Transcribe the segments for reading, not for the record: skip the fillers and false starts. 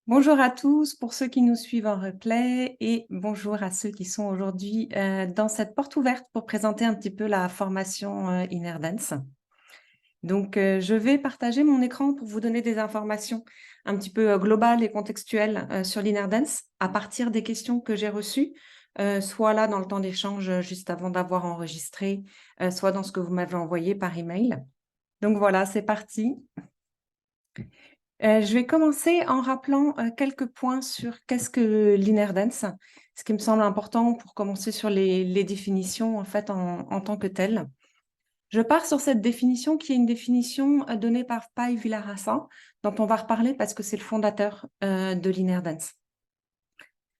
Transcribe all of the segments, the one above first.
Bonjour à tous pour ceux qui nous suivent en replay et bonjour à ceux qui sont aujourd'hui dans cette porte ouverte pour présenter un petit peu la formation Inner Dance. Donc, je vais partager mon écran pour vous donner des informations un petit peu globales et contextuelles sur l'Inner Dance à partir des questions que j'ai reçues, soit là dans le temps d'échange juste avant d'avoir enregistré, soit dans ce que vous m'avez envoyé par email. Donc voilà, c'est parti. Je vais commencer en rappelant, quelques points sur qu'est-ce que l'inner dance, ce qui me semble important pour commencer sur les définitions en fait en tant que telles. Je pars sur cette définition qui est une définition, donnée par Pai Vilarasa, dont on va reparler parce que c'est le fondateur, de l'inner dance.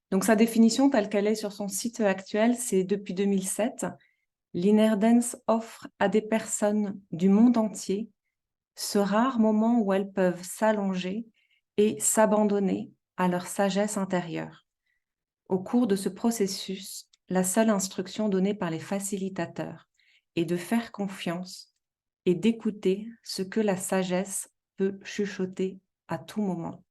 Donc sa définition telle qu'elle est sur son site, actuel, c'est depuis 2007: «L'inner dance offre à des personnes du monde entier ce rare moment où elles peuvent s'allonger et s'abandonner à leur sagesse intérieure. Au cours de ce processus, la seule instruction donnée par les facilitateurs est de faire confiance et d'écouter ce que la sagesse peut chuchoter à tout moment.»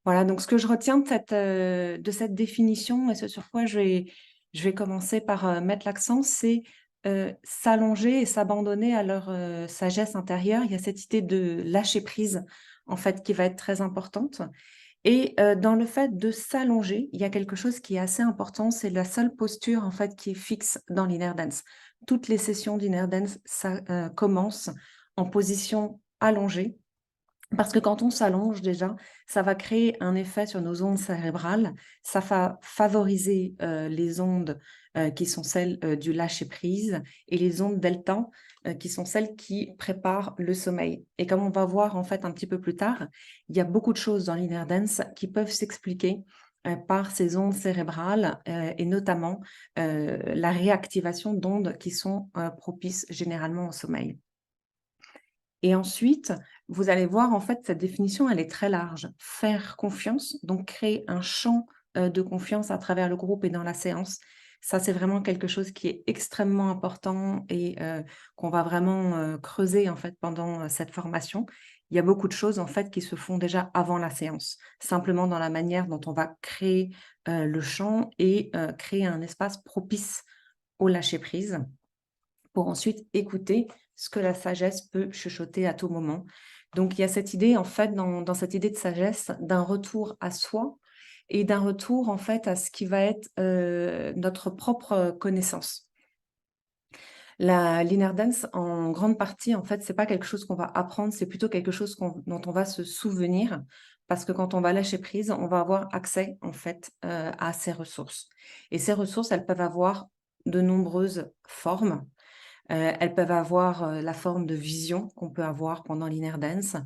Voilà, donc ce que je retiens de cette définition et ce sur quoi je vais commencer par mettre l'accent, c'est s'allonger et s'abandonner à leur sagesse intérieure. Il y a cette idée de lâcher prise, en fait, qui va être très importante. Et dans le fait de s'allonger, il y a quelque chose qui est assez important, c'est la seule posture, en fait, qui est fixe dans l'inner dance. Toutes les sessions d'inner dance, ça commence en position allongée. Parce que quand on s'allonge déjà, ça va créer un effet sur nos ondes cérébrales, ça va favoriser, les ondes, qui sont celles, du lâcher-prise, et les ondes delta, qui sont celles qui préparent le sommeil. Et comme on va voir en fait un petit peu plus tard, il y a beaucoup de choses dans l'inner dance qui peuvent s'expliquer, par ces ondes cérébrales, et notamment, la réactivation d'ondes qui sont, propices généralement au sommeil. Et ensuite, vous allez voir, en fait, cette définition, elle est très large. Faire confiance, donc créer un champ, de confiance à travers le groupe et dans la séance. Ça, c'est vraiment quelque chose qui est extrêmement important et qu'on va vraiment, creuser, en fait, pendant, cette formation. Il y a beaucoup de choses, en fait, qui se font déjà avant la séance. Simplement dans la manière dont on va créer, le champ et créer un espace propice au lâcher prise pour ensuite écouter ce que la sagesse peut chuchoter à tout moment. Donc il y a cette idée, en fait, dans cette idée de sagesse, d'un retour à soi et d'un retour, en fait, à ce qui va être, notre propre connaissance. La l'inner dance, en grande partie, en fait, c'est pas quelque chose qu'on va apprendre, c'est plutôt quelque chose dont on va se souvenir, parce que quand on va lâcher prise, on va avoir accès, en fait, à ces ressources. Et ces ressources, elles peuvent avoir de nombreuses formes. Elles peuvent avoir, la forme de vision qu'on peut avoir pendant l'inner dance,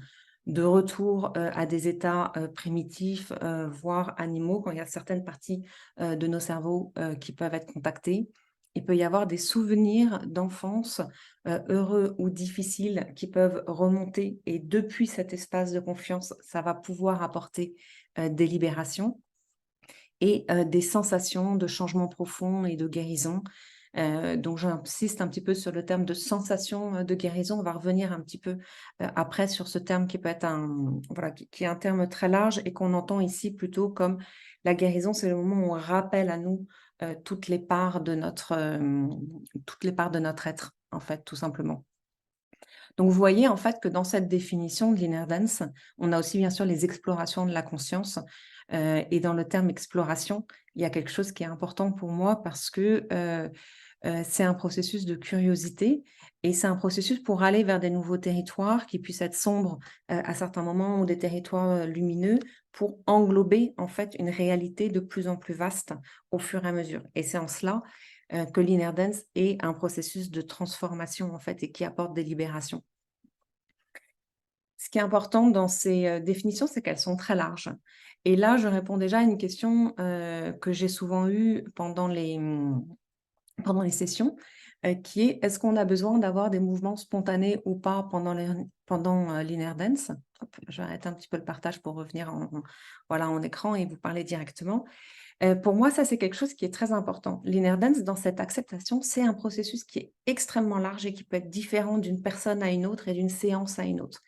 de retour, à des états, primitifs, voire animaux, quand il y a certaines parties, de nos cerveaux, qui peuvent être contactées. Il peut y avoir des souvenirs d'enfance, heureux ou difficiles qui peuvent remonter, et depuis cet espace de confiance, ça va pouvoir apporter, des libérations et des sensations de changement profond et de guérison. Donc j'insiste un petit peu sur le terme de sensation, de guérison. On va revenir un petit peu, après sur ce terme qui peut être voilà, qui est un terme très large et qu'on entend ici plutôt comme la guérison, c'est le moment où on rappelle à nous, toutes les parts de notre être, en fait, tout simplement. Donc vous voyez en fait que dans cette définition de l'inner dance, on a aussi bien sûr les explorations de la conscience, et dans le terme exploration, il y a quelque chose qui est important pour moi parce que, c'est un processus de curiosité et c'est un processus pour aller vers des nouveaux territoires qui puissent être sombres, à certains moments, ou des territoires, lumineux, pour englober en fait une réalité de plus en plus vaste au fur et à mesure, et c'est en cela, que l'inner dance est un processus de transformation en fait et qui apporte des libérations. Ce qui est important dans ces, définitions, c'est qu'elles sont très larges, et là, je réponds déjà à une question, que j'ai souvent eue pendant les sessions, qui est: «Est-ce qu'on a besoin d'avoir des mouvements spontanés ou pas pendant l'inner dance?» Hop, je vais arrêter un petit peu le partage pour revenir voilà, en écran et vous parler directement. Pour moi, ça, c'est quelque chose qui est très important. L'inner dance, dans cette acceptation, c'est un processus qui est extrêmement large et qui peut être différent d'une personne à une autre et d'une séance à une autre.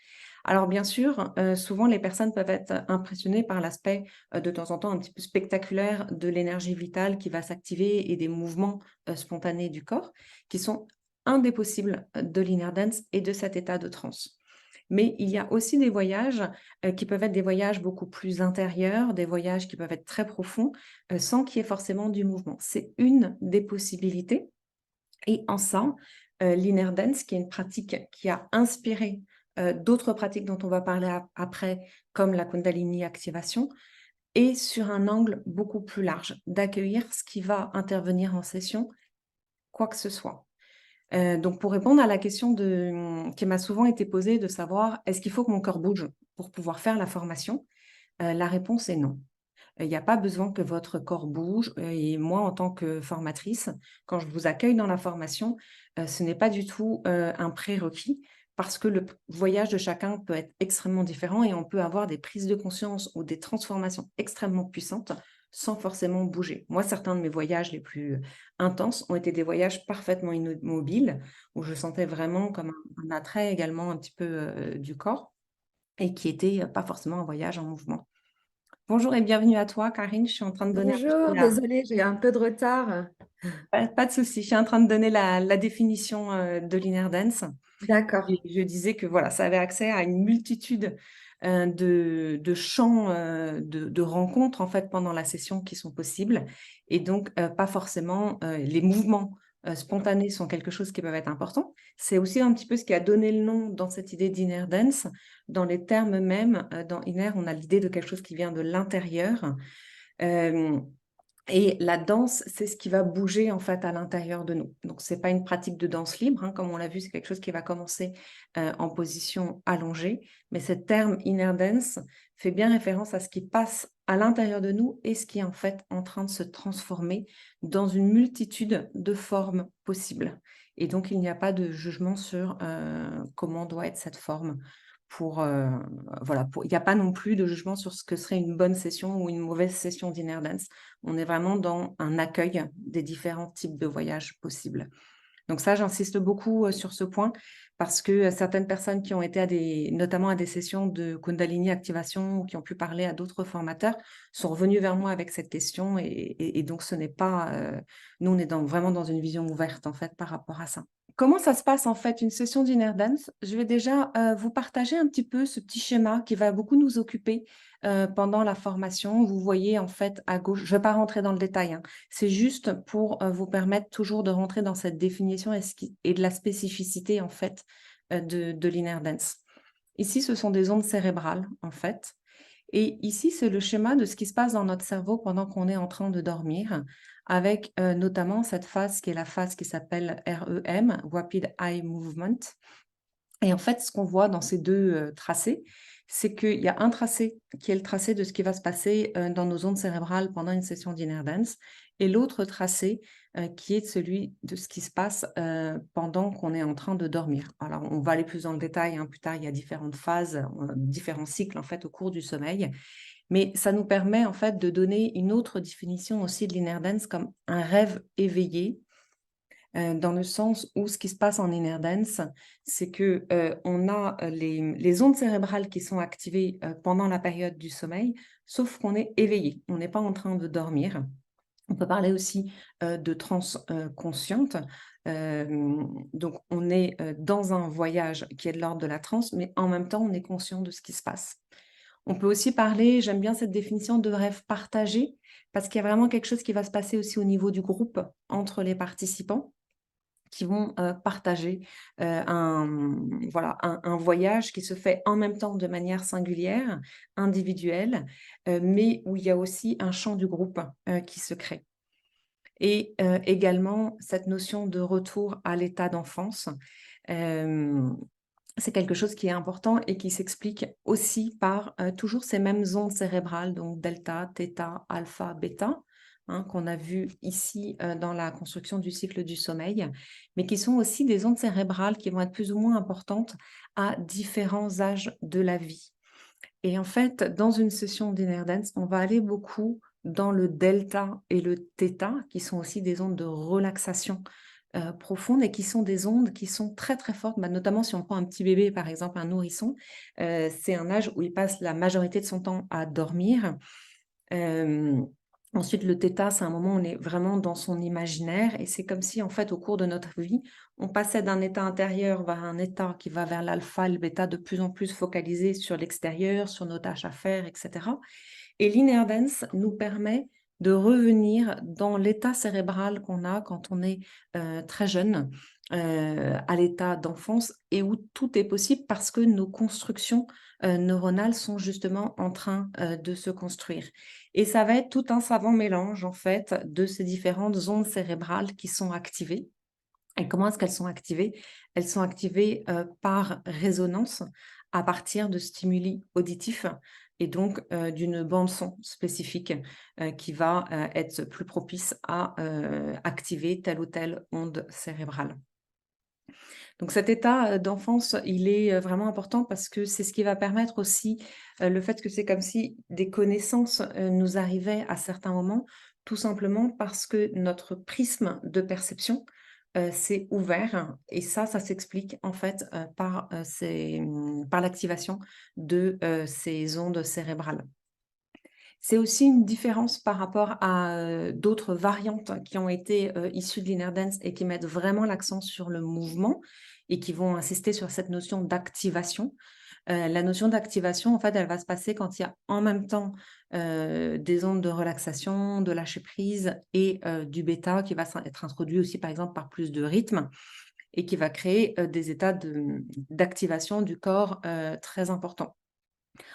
Alors bien sûr, souvent les personnes peuvent être impressionnées par l'aspect, de temps en temps un petit peu spectaculaire de l'énergie vitale qui va s'activer et des mouvements, spontanés du corps qui sont un des possibles, de l'inner dance et de cet état de transe. Mais il y a aussi des voyages, qui peuvent être des voyages beaucoup plus intérieurs, des voyages qui peuvent être très profonds, sans qu'il y ait forcément du mouvement. C'est une des possibilités et en ça, l'inner dance qui est une pratique qui a inspiré, d'autres pratiques dont on va parler après, comme la Kundalini activation, est sur un angle beaucoup plus large, d'accueillir ce qui va intervenir en session, quoi que ce soit. Donc pour répondre à la question qui m'a souvent été posée de savoir: «Est-ce qu'il faut que mon corps bouge pour pouvoir faire la formation?» La réponse est non. Il n'y a pas besoin que votre corps bouge, et moi, en tant que formatrice, quand je vous accueille dans la formation, ce n'est pas du tout, un prérequis parce que le p voyage de chacun peut être extrêmement différent et on peut avoir des prises de conscience ou des transformations extrêmement puissantes sans forcément bouger. Moi, certains de mes voyages les plus intenses ont été des voyages parfaitement immobiles où je sentais vraiment comme un attrait également un petit peu, du corps et qui était, pas forcément un voyage en mouvement. Bonjour et bienvenue à toi, Karine. Je suis en train de donner un petit peu Bonjour, désolée, j'ai un peu de retard. pas de souci, je suis en train de donner la définition, de l'inner dance. D'accord. Je disais que voilà, ça avait accès à une multitude, de champs, de rencontres en fait pendant la session qui sont possibles et donc pas forcément, les mouvements, spontanés sont quelque chose qui peuvent être importants. C'est aussi un petit peu ce qui a donné le nom dans cette idée d'inner dance. Dans les termes mêmes, dans inner, on a l'idée de quelque chose qui vient de l'intérieur. Hem Et la danse, c'est ce qui va bouger en fait à l'intérieur de nous. Donc c'est pas une pratique de danse libre, hein, comme on l'a vu, c'est quelque chose qui va commencer, en position allongée. Mais ce terme inner dance fait bien référence à ce qui passe à l'intérieur de nous et ce qui est en fait en train de se transformer dans une multitude de formes possibles. Et donc il n'y a pas de jugement sur, comment doit être cette forme pour, voilà, il n'y a pas non plus de jugement sur ce que serait une bonne session ou une mauvaise session d'inner dance. On est vraiment dans un accueil des différents types de voyages possibles. Donc ça, j'insiste beaucoup, sur ce point parce que, certaines personnes qui ont été notamment à des sessions de Kundalini activation ou qui ont pu parler à d'autres formateurs sont revenus vers moi avec cette question et donc ce n'est pas, nous on est vraiment dans une vision ouverte en fait par rapport à ça. Comment ça se passe en fait une session d'inner dance? Je vais déjà, vous partager un petit peu ce petit schéma qui va beaucoup nous occuper, pendant la formation. Vous voyez en fait à gauche je ne vais pas rentrer dans le détail, hein. C'est juste pour, vous permettre toujours de rentrer dans cette définition et de la spécificité en fait, de l'inner dance. Ici, ce sont des ondes cérébrales en fait et ici, c'est le schéma de ce qui se passe dans notre cerveau pendant qu'on est en train de dormir avec, notamment cette phase qui est la phase qui s'appelle REM, Rapid Eye Movement. Et en fait, ce qu'on voit dans ces 2 tracés, c'est qu'il y a un tracé qui est le tracé de ce qui va se passer, dans nos ondes cérébrales pendant une session d'inner dance et l'autre tracé, qui est celui de ce qui se passe, pendant qu'on est en train de dormir. Alors on va aller plus dans le détail, hein, plus tard, il y a différentes phases, différents cycles, en fait, au cours du sommeil. Mais ça nous permet, en fait, de donner une autre définition aussi de l'inner dance comme un rêve éveillé. Dans le sens où ce qui se passe en inner dance, c'est que, on a, les ondes cérébrales qui sont activées, pendant la période du sommeil, sauf qu'on est éveillé. On n'est pas en train de dormir. On peut parler aussi, de transe, consciente. Donc on est, dans un voyage qui est de l'ordre de la transe, mais en même temps, on est conscient de ce qui se passe. On peut aussi parler, j'aime bien cette définition de rêve partagé, parce qu'il y a vraiment quelque chose qui va se passer aussi au niveau du groupe, entre les participants qui vont, partager, un voyage qui se fait en même temps de manière singulière, individuelle, mais où il y a aussi un chant du groupe, qui se crée et également cette notion de retour à l'état d'enfance. Hem, c'est quelque chose qui est important et qui s'explique aussi par, toujours ces mêmes ondes cérébrales, donc delta, thêta, alpha, bêta, hein, qu'on a vu ici, dans la construction du cycle du sommeil, mais qui sont aussi des ondes cérébrales qui vont être plus ou moins importantes à différents âges de la vie. Et en fait, dans une session d'inner dance, on va aller beaucoup dans le delta et le theta, qui sont aussi des ondes de relaxation, profondes et qui sont des ondes qui sont très, très fortes. Bah, notamment si on prend un petit bébé, par exemple un nourrisson, c'est un âge où il passe la majorité de son temps à dormir. Hem, Ensuite le θ, c'est un moment où on est vraiment dans son imaginaire et c'est comme si en fait au cours de notre vie, on passait d'un état intérieur vers un état qui va vers l'alpha, le bêta, de plus en plus focalisé sur l'extérieur, sur nos tâches à faire et cetera. Et l'inner dance nous permet de revenir dans l'état cérébral qu'on a quand on est, très jeune, à l'état d'enfance et où tout est possible parce que nos constructions, neuronales sont justement en train, de se construire. Et ça va être tout un savant mélange en fait de ces différentes ondes cérébrales qui sont activées. Et comment est-ce qu'elles sont activées? Elles sont activées, par résonance à partir de stimuli auditifs et donc, d'une bande son spécifique, qui va, être plus propice à, activer telle ou telle onde cérébrale. Donc cet état, d'enfance, il est, vraiment important parce que c'est ce qui va permettre aussi, le fait que c'est comme si des connaissances, nous arrivaient à certains moments, tout simplement parce que notre prisme de perception, s'est ouvert et ça s'explique en fait, par l'activation de, ces ondes cérébrales. C'est aussi une différence par rapport à, d'autres variantes qui ont été, issues de l'inner dance et qui mettent vraiment l'accent sur le mouvement et qui vont insister sur cette notion d'activation. La notion d'activation, en fait, elle va se passer quand il y a en même temps, des ondes de relaxation, de lâcher prise et du bêta qui va être introduit aussi, par exemple, par plus de rythme et qui va créer, des états d'activation du corps, très importants.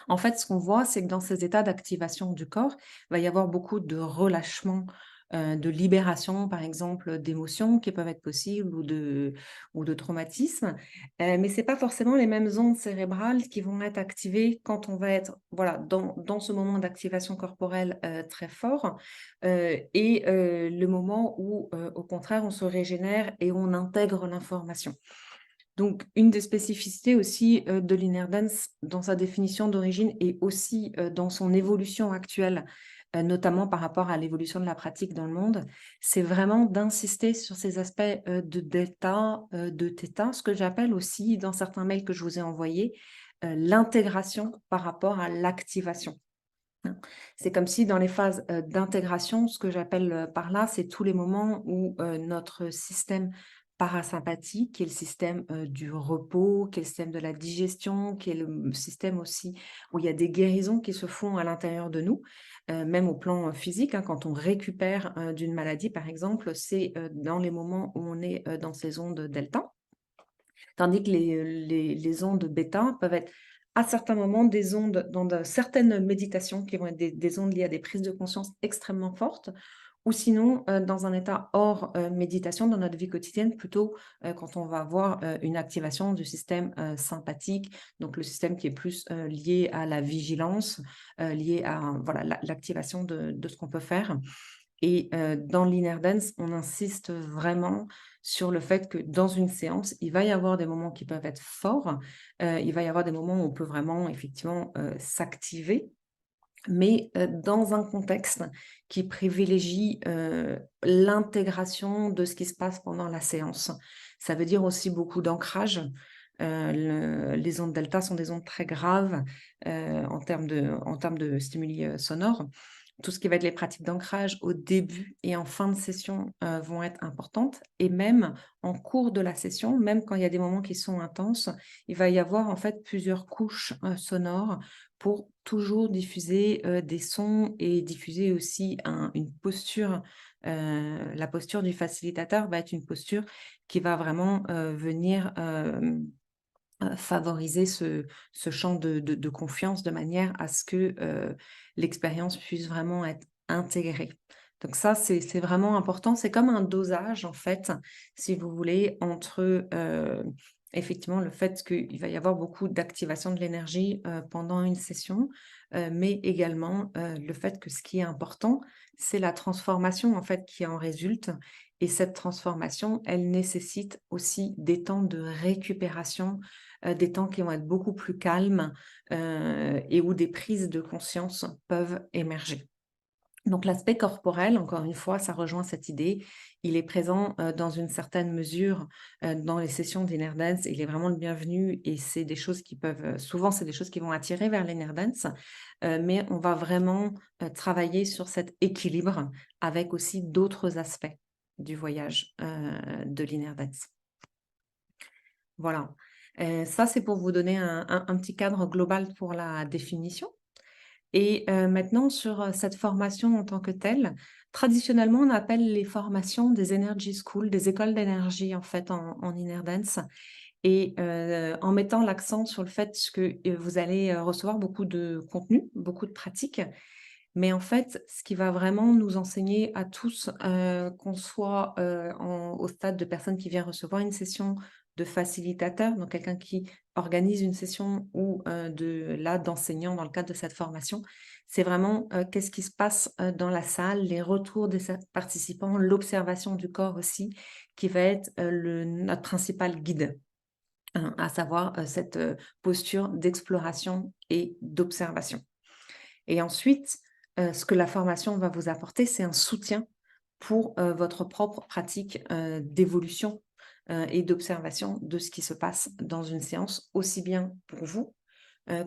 En fait, ce qu'on voit, c'est que dans ces états d'activation du corps, il va y avoir beaucoup de relâchement, de libération, par exemple, d'émotions qui peuvent être possibles ou de traumatismes. Mais c'est pas forcément les mêmes ondes cérébrales qui vont être activées quand on va être, voilà, dans ce moment d'activation corporelle, très fort, le moment où, au contraire, on se régénère et on intègre l'information. Donc, une des spécificités aussi, de l'inner dance dans sa définition d'origine et aussi, dans son évolution actuelle, notamment par rapport à l'évolution de la pratique dans le monde, c'est vraiment d'insister sur ces aspects, de delta, de theta, ce que j'appelle aussi dans certains mails que je vous ai envoyés, l'intégration par rapport à l'activation, hein. C'est comme si dans les phases, d'intégration, ce que j'appelle, par là, c'est tous les moments où, notre système parasympathique, qui est le système, du repos, qui est le système de la digestion, qui est le système aussi où il y a des guérisons qui se font à l'intérieur de nous, même au plan, physique, hein. Quand on récupère, d'une maladie, par exemple, c'est, dans les moments où on est, dans ces ondes delta. Tandis que les ondes bêta peuvent être à certains moments des ondes dans certaines méditations qui vont être des ondes liées à des prises de conscience extrêmement fortes ou sinon, dans un état hors, méditation dans notre vie quotidienne plutôt, quand on va avoir, une activation du système, sympathique, donc le système qui est plus, lié à la vigilance, lié à voilà l'activation de ce qu'on peut faire. Et dans l'inner dance, on insiste vraiment sur le fait que dans une séance, il va y avoir des moments qui peuvent être forts, il va y avoir des moments où on peut vraiment effectivement, s'activer, mais dans un contexte qui privilégie, l'intégration de ce qui se passe pendant la séance. Ça veut dire aussi beaucoup d'ancrage. Les ondes delta sont des ondes très graves, en termes de stimuli, sonores. Tout ce qui va être les pratiques d'ancrage au début et en fin de session, vont être importantes et même en cours de la session, même quand il y a des moments qui sont intenses, il va y avoir en fait plusieurs couches, sonores pour toujours diffuser, des sons et diffuser aussi une posture. La posture du facilitateur va être une posture qui va vraiment, venir, favoriser ce champ de confiance de manière à ce que, l'expérience puisse vraiment être intégrée. Donc ça, c'est vraiment important. C'est comme un dosage en fait, si vous voulez, entre, effectivement le fait qu'il va y avoir beaucoup d'activation de l'énergie, pendant une session, mais également, le fait que ce qui est important, c'est la transformation en fait qui en résulte et cette transformation, elle nécessite aussi des temps de récupération, des temps qui vont être beaucoup plus calmes, et où des prises de conscience peuvent émerger. Donc l'aspect corporel, encore une fois, ça rejoint cette idée. Il est présent, dans une certaine mesure, dans les sessions d'inner dance. Il est vraiment le bienvenu et c'est des choses qui peuvent, souvent c'est des choses qui vont attirer vers l'inner dance, mais on va vraiment, travailler sur cet équilibre avec aussi d'autres aspects du voyage, de l'inner dance. Voilà, ça c'est pour vous donner un petit cadre global pour la définition. Et maintenant sur, cette formation en tant que telle, traditionnellement, on appelle les formations des energy schools, des écoles d'énergie en fait en inner dance et en mettant l'accent sur le fait que, vous allez, recevoir beaucoup de contenu, beaucoup de pratiques. Mais en fait, ce qui va vraiment nous enseigner à tous, qu'on soit, au stade de personne qui vient recevoir une session de facilitateur, donc quelqu'un qui organise une session ou, d'enseignant dans le cadre de cette formation, c'est vraiment, qu'est-ce qui se passe, dans la salle, les retours des participants, l'observation du corps aussi, qui va être, notre principal guide, hein, à savoir, cette, posture d'exploration et d'observation. Et ensuite, ce que la formation va vous apporter, c'est un soutien pour, votre propre pratique, d'évolution, et d'observation de ce qui se passe dans une séance, aussi bien pour vous,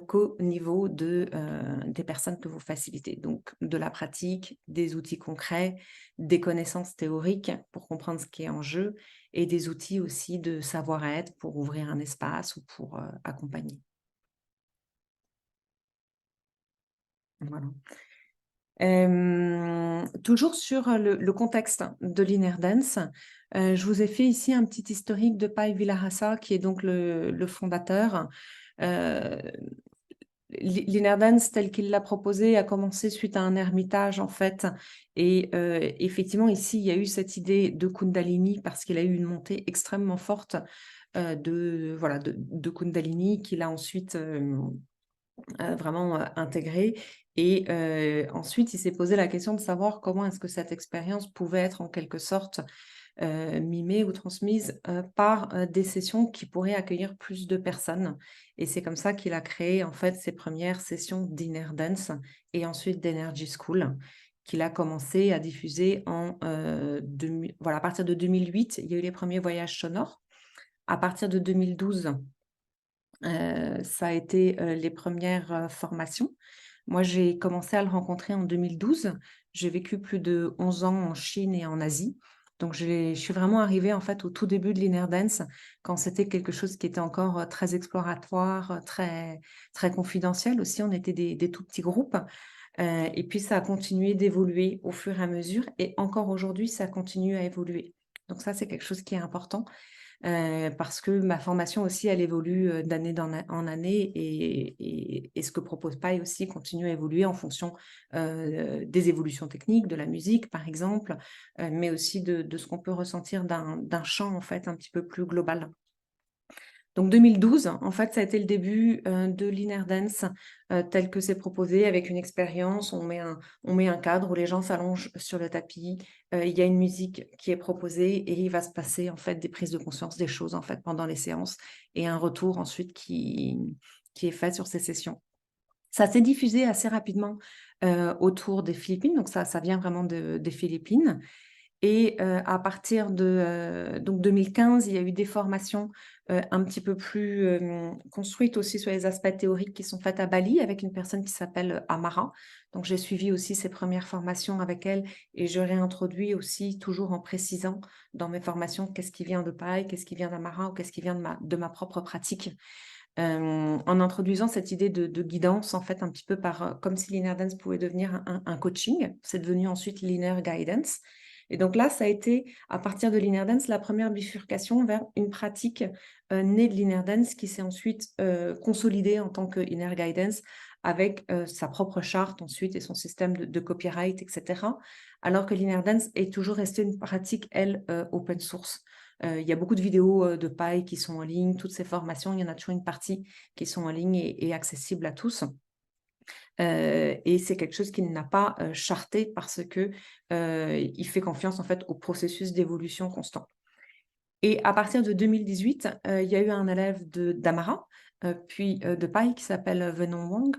qu'au niveau des personnes que vous facilitez. Donc de la pratique, des outils concrets, des connaissances théoriques pour comprendre ce qui est en jeu et des outils aussi de savoir-être pour ouvrir un espace ou pour, accompagner. Voilà. Toujours sur, le contexte de l'inner dance, je vous ai fait ici un petit historique de Pai Vilarasa qui est donc le fondateur. Heu, l'inner dance tel qu'il l'a proposé a commencé suite à un ermitage en fait et effectivement ici il y a eu cette idée de Kundalini parce qu'il a eu une montée extrêmement forte, de voilà de Kundalini qu'il a ensuite, vraiment, intégré et ensuite il s'est posé la question de savoir comment est-ce que cette expérience pouvait être en quelque sorte, mimée ou transmise, par, des sessions qui pourraient accueillir plus de personnes et c'est comme ça qu'il a créé en fait ses premières sessions d'inner dance et ensuite d'energy school qu'il a commencé à diffuser voilà, à partir de 2008, il y a eu les premiers voyages sonores. À partir de 2012, ça a été, les premières formations. Moi, j'ai commencé à le rencontrer en 2012. J'ai vécu plus de 11 ans en Chine et en Asie. Donc je suis vraiment arrivée, en fait, au tout début de l'inner dance, quand c'était quelque chose qui était encore, très exploratoire, très très confidentiel aussi. On était des tout petits groupes, et puis ça a continué d'évoluer au fur et à mesure et encore aujourd'hui, ça continue à évoluer. Donc ça, c'est quelque chose qui est important. Parce que ma formation aussi, elle évolue, d'année en année et ce que propose Pai aussi continue à évoluer en fonction, des évolutions techniques, de la musique par exemple, mais aussi de ce qu'on peut ressentir d'un chant en fait un petit peu plus global. Donc 2012, en fait, ça a été le début, de l'inner dance, tel que c'est proposé avec une expérience. On met un cadre où les gens s'allongent sur le tapis, il y a une musique qui est proposée et il va se passer, en fait, des prises de conscience des choses, en fait, pendant les séances et un retour ensuite qui est fait sur ces sessions. Ça s'est diffusé assez rapidement, autour des Philippines, donc ça vient vraiment des Philippines et à partir de, donc 2015, il y a eu des formations, un petit peu plus, construites aussi sur les aspects théoriques qui sont faites à Bali avec une personne qui s'appelle Amara. Donc j'ai suivi aussi ses premières formations avec elle et je réintroduis aussi toujours en précisant dans mes formations qu'est-ce qui vient de Pai, qu'est-ce qui vient d'Amara ou qu'est-ce qui vient de ma propre pratique. En introduisant cette idée de guidance en fait un petit peu comme si l'inner dance pouvait devenir un coaching. C'est devenu ensuite l'inner guidance et donc là, ça a été à partir de l'inner dance la première bifurcation vers une pratique, née de l'inner dance qui s'est ensuite, consolidée en tant que inner guidance avec, sa propre charte ensuite et son système de copyright et cetera. Alors que l'inner dance est toujours restée une pratique, elle, open source. Il y a beaucoup de vidéos, de Pai qui sont en ligne, toutes ces formations, il y en a toujours une partie qui sont en ligne et accessibles à tous. Et c'est quelque chose qu'il n'a pas, charté parce que, il fait confiance en fait au processus d'évolution constant. Et à partir de 2018, il y a eu un élève d'Amara, puis de Pai, qui s'appelle Venon Wang,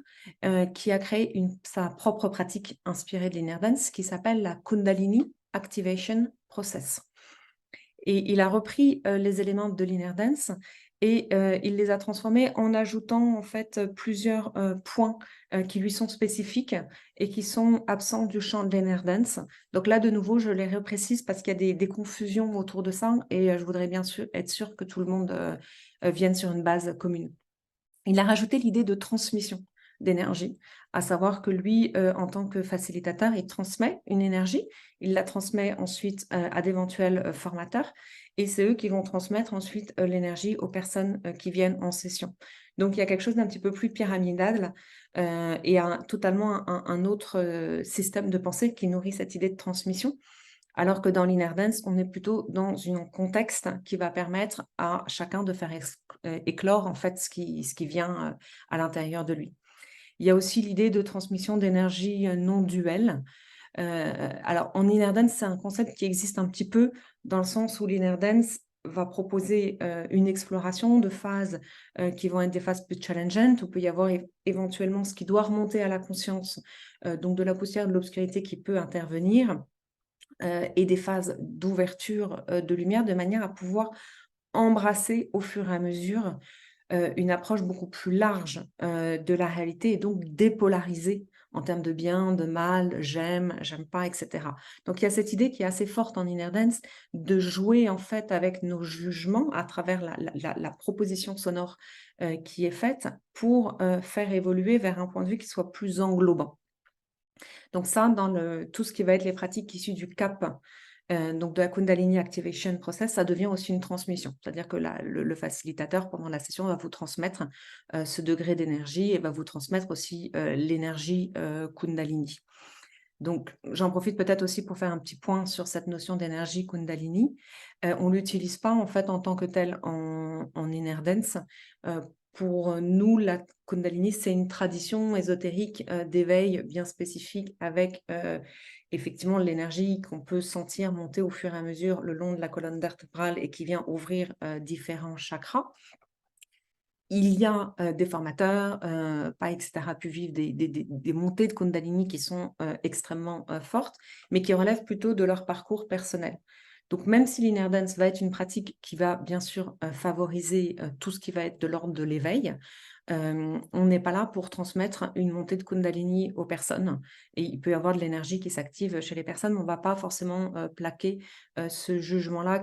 qui a créé sa propre pratique inspirée de l'inner dance qui s'appelle la Kundalini Activation Process. Et il a repris les éléments de l'inner dance et il les a transformés en ajoutant en fait plusieurs points qui lui sont spécifiques et qui sont absents du champ de l'inner dance. Donc là, de nouveau, je les reprécise parce qu'il y a des confusions autour de ça et je voudrais bien sûr être sûre que tout le monde vienne sur une base commune. Il a rajouté l'idée de transmission d'énergie, à savoir que lui, en tant que facilitateur, il transmet une énergie, il la transmet ensuite à d'éventuels formateurs, et c'est eux qui vont transmettre ensuite l'énergie aux personnes qui viennent en session. Donc, il y a quelque chose d'un petit peu plus pyramidal et totalement un autre système de pensée qui nourrit cette idée de transmission. Alors que dans l'inner dance, on est plutôt dans un contexte qui va permettre à chacun de faire éclore en fait ce qui vient à l'intérieur de lui. Il y a aussi l'idée de transmission d'énergie non duelle. Alors en inner dance, c'est un concept qui existe un petit peu dans le sens où l'inner dance va proposer une exploration de phases qui vont être des phases plus challengeantes, où il peut y avoir éventuellement ce qui doit remonter à la conscience, donc de la poussière, de l'obscurité qui peut intervenir, et des phases d'ouverture de lumière de manière à pouvoir embrasser au fur et à mesure une approche beaucoup plus large de la réalité et donc dépolarisée en termes de bien, de mal, j'aime pas, etc. Donc il y a cette idée qui est assez forte en inner dance de jouer en fait avec nos jugements à travers la proposition sonore qui est faite pour faire évoluer vers un point de vue qui soit plus englobant. Donc ça, dans tout ce qui va être les pratiques issues du CAP, donc de la Kundalini Activation Process, ça devient aussi une transmission. C'est-à-dire que le facilitateur, pendant la session, va vous transmettre ce degré d'énergie et va vous transmettre aussi l'énergie Kundalini. Donc, j'en profite peut-être aussi pour faire un petit point sur cette notion d'énergie Kundalini. On ne l'utilise pas en fait en tant que tel en inner dance. Pour nous, la Kundalini, c'est une tradition ésotérique d'éveil bien spécifique avec effectivement l'énergie qu'on peut sentir monter au fur et à mesure le long de la colonne vertébrale et qui vient ouvrir différents chakras. Il y a des formateurs, Pai, etc., pu vivre des montées de Kundalini qui sont extrêmement fortes, mais qui relèvent plutôt de leur parcours personnel. Donc, même si l'inner dance va être une pratique qui va bien sûr favoriser tout ce qui va être de l'ordre de l'éveil, on n'est pas là pour transmettre une montée de Kundalini aux personnes. Et il peut y avoir de l'énergie qui s'active chez les personnes, mais on ne va pas forcément plaquer ce jugement-là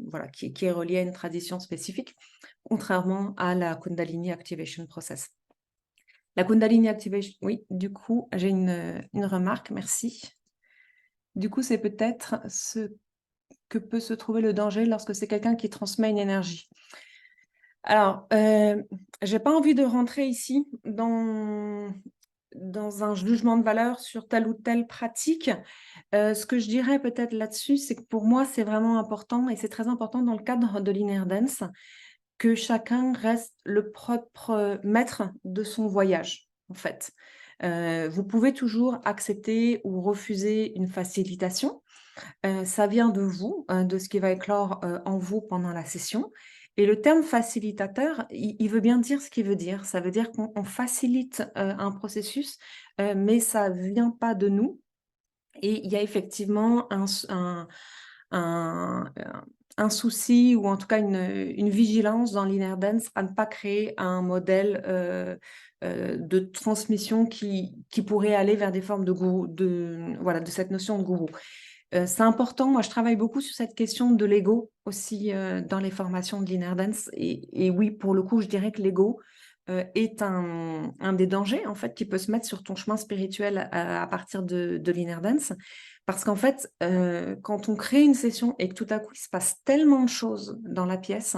voilà, qui est relié à une tradition spécifique, contrairement à la Kundalini Activation Process. La Kundalini Activation, oui, du coup, j'ai une remarque, merci. Du coup, c'est peut-être ce que peut se trouver le danger lorsque c'est quelqu'un qui transmet une énergie. Alors, j'ai pas envie de rentrer ici dans un jugement de valeur sur telle ou telle pratique. Ce que je dirais peut-être là-dessus, c'est que pour moi, c'est vraiment important et c'est très important dans le cadre de l'inner dance que chacun reste le propre maître de son voyage, en fait. Vous pouvez toujours accepter ou refuser une facilitation. Ça vient de vous, de ce qui va éclore en vous pendant la session. Et le terme facilitateur, il veut bien dire ce qu'il veut dire. Ça veut dire qu'on facilite un processus, mais ça ne vient pas de nous. Et il y a effectivement un, un souci ou en tout cas une vigilance dans l'inner dance à ne pas créer un modèle de transmission qui pourrait aller vers des formes de gourou, voilà, de cette notion de gourou. C'est important, moi je travaille beaucoup sur cette question de l'ego aussi dans les formations de l'inner dance et oui, pour le coup, je dirais que l'ego est un des dangers en fait qui peut se mettre sur ton chemin spirituel à partir de l'inner dance. Parce qu'en fait, quand on crée une session et que tout à coup, il se passe tellement de choses dans la pièce,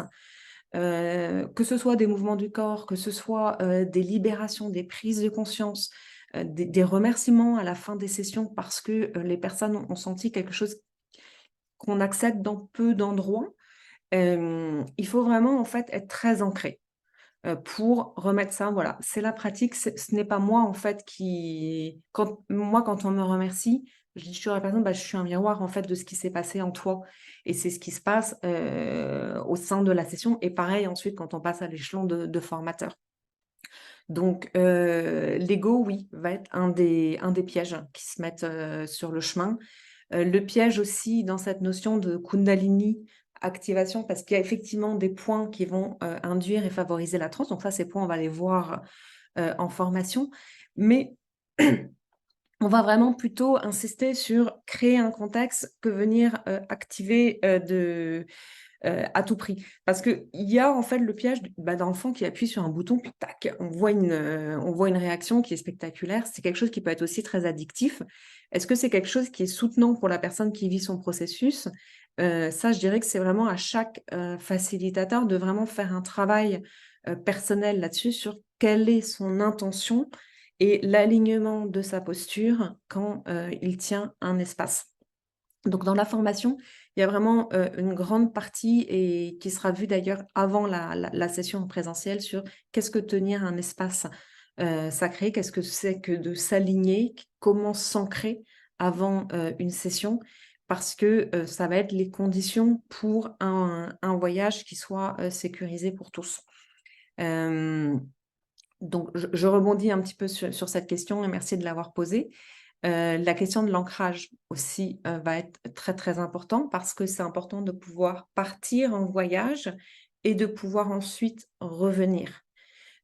que ce soit des mouvements du corps, que ce soit des libérations, des prises de conscience, des remerciements à la fin des sessions parce que les personnes ont senti quelque chose qu'on accepte dans peu d'endroits, il faut vraiment en fait être très ancré pour remettre ça, voilà, c'est la pratique, ce n'est pas moi en fait quand on me remercie, je dis toujours à la personne, bah, je suis un miroir en fait de ce qui s'est passé en toi et c'est ce qui se passe au sein de la session et pareil ensuite quand on passe à l'échelon de formateur. Donc l'ego, oui, va être un des pièges qui se mettent sur le chemin. Le piège aussi dans cette notion de Kundalini activation, parce qu'il y a effectivement des points qui vont induire et favoriser la transe. Donc ça, ces points, on va les voir en formation. Mais on va vraiment plutôt insister sur créer un contexte que venir activer à tout prix. Parce qu'il y a en fait le piège d'enfant qui appuie sur un bouton, puis tac, on voit une réaction qui est spectaculaire. C'est quelque chose qui peut être aussi très addictif. Est-ce que c'est quelque chose qui est soutenant pour la personne qui vit son processus? Ça, je dirais que c'est vraiment à chaque facilitateur de vraiment faire un travail personnel là-dessus sur quelle est son intention et l'alignement de sa posture quand il tient un espace. Donc dans la formation, il y a vraiment une grande partie et qui sera vue d'ailleurs avant la session en présentiel sur qu'est-ce que tenir un espace sacré, qu'est-ce que c'est que de s'aligner, comment s'ancrer avant une session, parce que ça va être les conditions pour un voyage qui soit sécurisé pour tous. Donc, je rebondis un petit peu sur cette question et merci de l'avoir posée. La question de l'ancrage aussi va être très, très important parce que c'est important de pouvoir partir en voyage et de pouvoir ensuite revenir.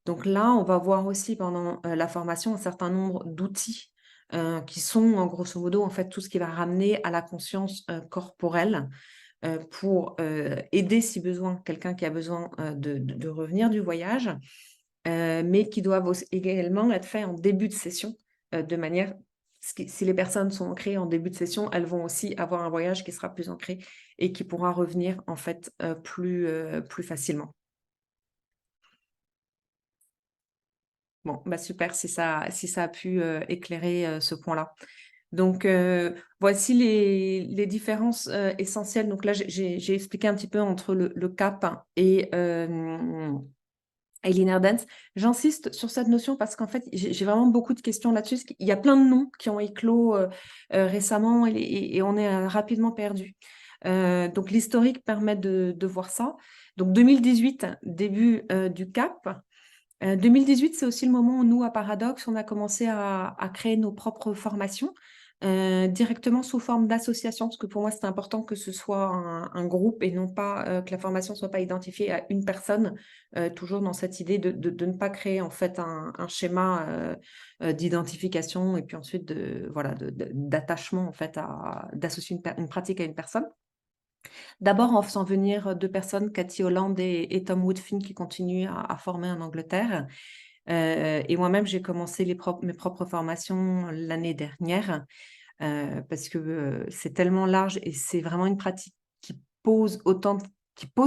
Donc là, on va voir aussi pendant la formation un certain nombre d'outils qui sont, en grosso modo, en fait, tout ce qui va ramener à la conscience corporelle pour aider, si besoin, quelqu'un qui a besoin de revenir du voyage mais qui doivent également être faits en début de session, de manière si les personnes sont ancrées en début de session, elles vont aussi avoir un voyage qui sera plus ancré et qui pourra revenir en fait, plus facilement. Bon, bah, super si ça a pu, éclairer, ce point-là. Donc voici les différences, essentielles. Donc là, j'ai expliqué un petit peu entre le CAP et l'inner dance. J'insiste sur cette notion parce qu'en fait, j'ai vraiment beaucoup de questions là-dessus. Il y a plein de noms qui ont éclos récemment et on est rapidement perdu. Donc l'historique permet de voir ça. Donc 2018, début du CAP. 2018, c'est aussi le moment où nous, à Paradox, on a commencé à créer nos propres formations directement sous forme d'association, parce que pour moi, c'est important que ce soit un groupe et non pas que la formation ne soit pas identifiée à une personne, toujours dans cette idée de ne pas créer en fait un schéma d'identification et puis ensuite d'attachement en fait d'associer une pratique à une personne. D'abord en faisant venir 2 personnes, Cathy Holland et Tom Woodfin qui continuent à former en Angleterre. Et moi-même, j'ai commencé mes propres formations l'année dernière, parce que, c'est tellement large et c'est vraiment une pratique qui pose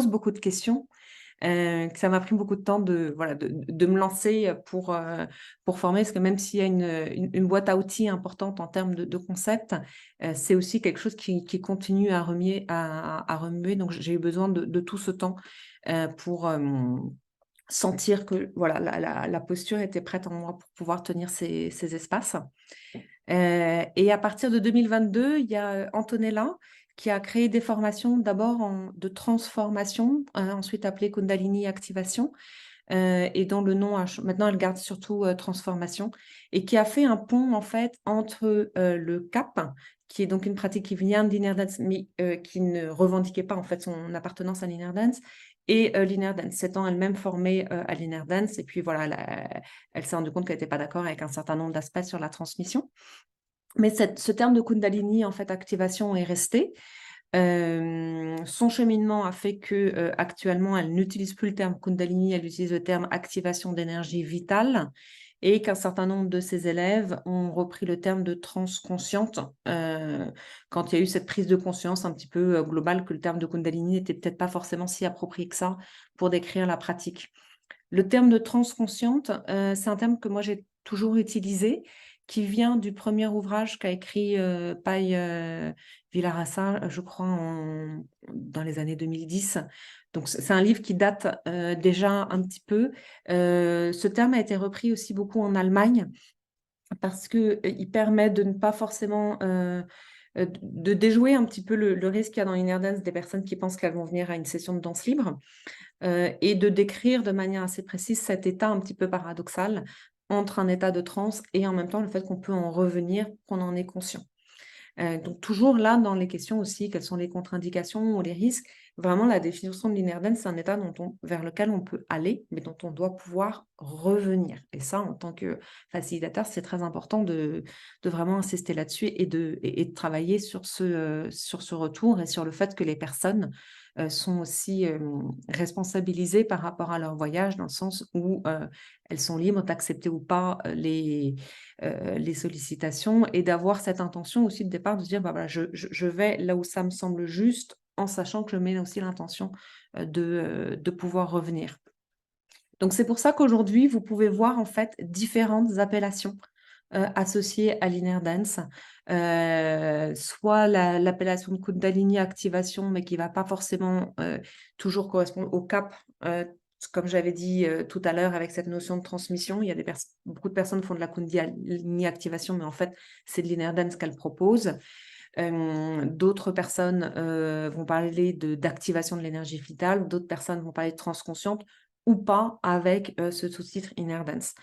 beaucoup de questions, que ça m'a pris beaucoup de temps de me lancer, pour former. Parce que même s'il y a une boîte à outils importante en termes de concepts, c'est aussi quelque chose qui continue à remuer. Donc j'ai eu besoin de tout ce temps, pour, sentir que voilà, la posture était prête en moi pour pouvoir tenir ces espaces. Et à partir de 2022, il y a Antonella qui a créé des formations d'abord de transformation, ensuite appelées Kundalini Activation, et dont le nom maintenant elle garde surtout transformation, et qui a fait un pont en fait entre le CAP, qui est donc une pratique qui vient de l'Inner Dance, mais qui ne revendiquait pas en fait son appartenance à l'Inner Dance, et l'Inner Dance, s'étant elle-même formée à l'Inner Dance, et puis voilà, elle s'est rendue compte qu'elle n'était pas d'accord avec un certain nombre d'aspects sur la transmission. Mais ce terme de Kundalini, en fait, activation est resté. Son cheminement a fait que actuellement, elle n'utilise plus le terme Kundalini, elle utilise le terme activation d'énergie vitale et qu'un certain nombre de ses élèves ont repris le terme de transconsciente quand il y a eu cette prise de conscience un petit peu globale que le terme de Kundalini n'était peut-être pas forcément si approprié que ça pour décrire la pratique. Le terme de transconsciente, c'est un terme que moi j'ai toujours utilisé, qui vient du premier ouvrage qu'a écrit Pai Vilarasa, je crois, dans les années 2010. Donc c'est un livre qui date déjà un petit peu. Ce terme a été repris aussi beaucoup en Allemagne. parce qu'il permet de ne pas forcément de déjouer un petit peu le risque qu'il y a dans l'inner dance des personnes qui pensent qu'elles vont venir à une session de danse libre, et de décrire de manière assez précise cet état un petit peu paradoxal entre un état de transe et en même temps le fait qu'on peut en revenir, qu'on en est conscient. Donc toujours là, dans les questions aussi, quelles sont les contre-indications ou les risques? Vraiment, la définition de l'inner dance, c'est un état vers lequel on peut aller, mais dont on doit pouvoir revenir. Et ça, en tant que facilitateur, c'est très important de vraiment insister là-dessus et de travailler sur ce retour et sur le fait que les personnes sont aussi responsabilisées par rapport à leur voyage, dans le sens où elles sont libres d'accepter ou pas les sollicitations, et d'avoir cette intention aussi de départ de se dire bah, voilà, je vais là où ça me semble juste, en sachant que je mets aussi l'intention de pouvoir revenir. Donc c'est pour ça qu'aujourd'hui, vous pouvez voir en fait différentes appellations associées à l'inner dance. Soit l'appellation de Kundalini activation, mais qui ne va pas forcément toujours correspondre au cap, comme j'avais dit tout à l'heure avec cette notion de transmission. Il y a beaucoup de personnes font de la Kundalini activation, mais en fait, c'est de l'inner dance qu'elles proposent. D'autres personnes vont parler d'activation de l'énergie vitale, d'autres personnes vont parler de transconsciente ou pas avec ce sous-titre Inner Dance.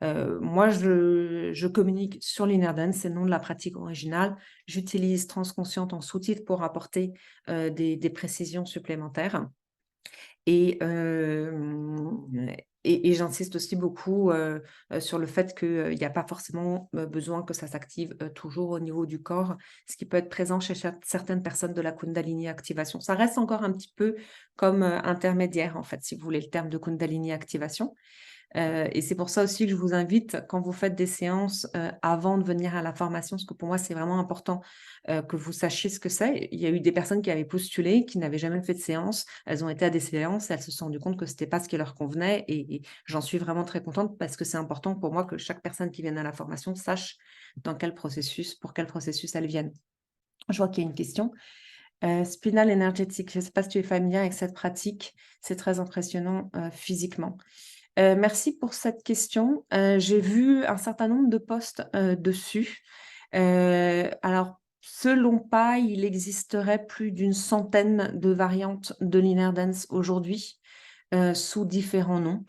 Moi, je communique sur l'Inner Dance, c'est le nom de la pratique originale. J'utilise transconsciente en sous-titre pour apporter des précisions supplémentaires. Et, et j'insiste aussi beaucoup sur le fait qu'il n'y a pas forcément besoin que ça s'active toujours au niveau du corps, ce qui peut être présent chez certaines personnes de la Kundalini activation. Ça reste encore un petit peu comme intermédiaire, en fait, si vous voulez, le terme de Kundalini activation. Et c'est pour ça aussi que je vous invite, quand vous faites des séances, avant de venir à la formation, parce que pour moi, c'est vraiment important que vous sachiez ce que c'est. Il y a eu des personnes qui avaient postulé, qui n'avaient jamais fait de séance. Elles ont été à des séances et elles se sont rendues compte que ce n'était pas ce qui leur convenait. Et j'en suis vraiment très contente, parce que c'est important pour moi que chaque personne qui vienne à la formation sache pour quel processus elle vienne. Je vois qu'il y a une question. Spinal énergétique, je ne sais pas si tu es familier avec cette pratique. C'est très impressionnant physiquement. Merci pour cette question. J'ai vu un certain nombre de posts dessus. Alors, selon Pai, il existerait plus d'une centaine de variantes de l'inner dance aujourd'hui, sous différents noms.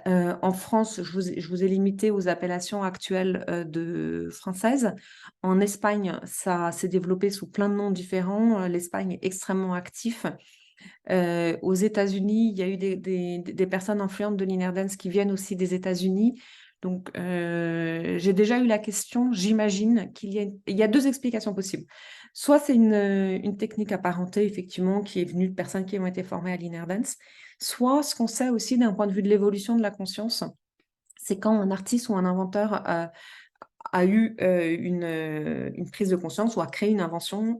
En France, je vous ai limité aux appellations actuelles françaises. En Espagne, ça s'est développé sous plein de noms différents. L'Espagne est extrêmement actif. Aux États-Unis, il y a eu des personnes influentes de l'inner dance qui viennent aussi des États-Unis. Donc, j'ai déjà eu la question, j'imagine il y a deux explications possibles. Soit c'est une technique apparentée, effectivement, qui est venue de personnes qui ont été formées à l'inner dance. Soit ce qu'on sait aussi d'un point de vue de l'évolution de la conscience, c'est quand un artiste ou un inventeur a eu une prise de conscience ou a créé une invention,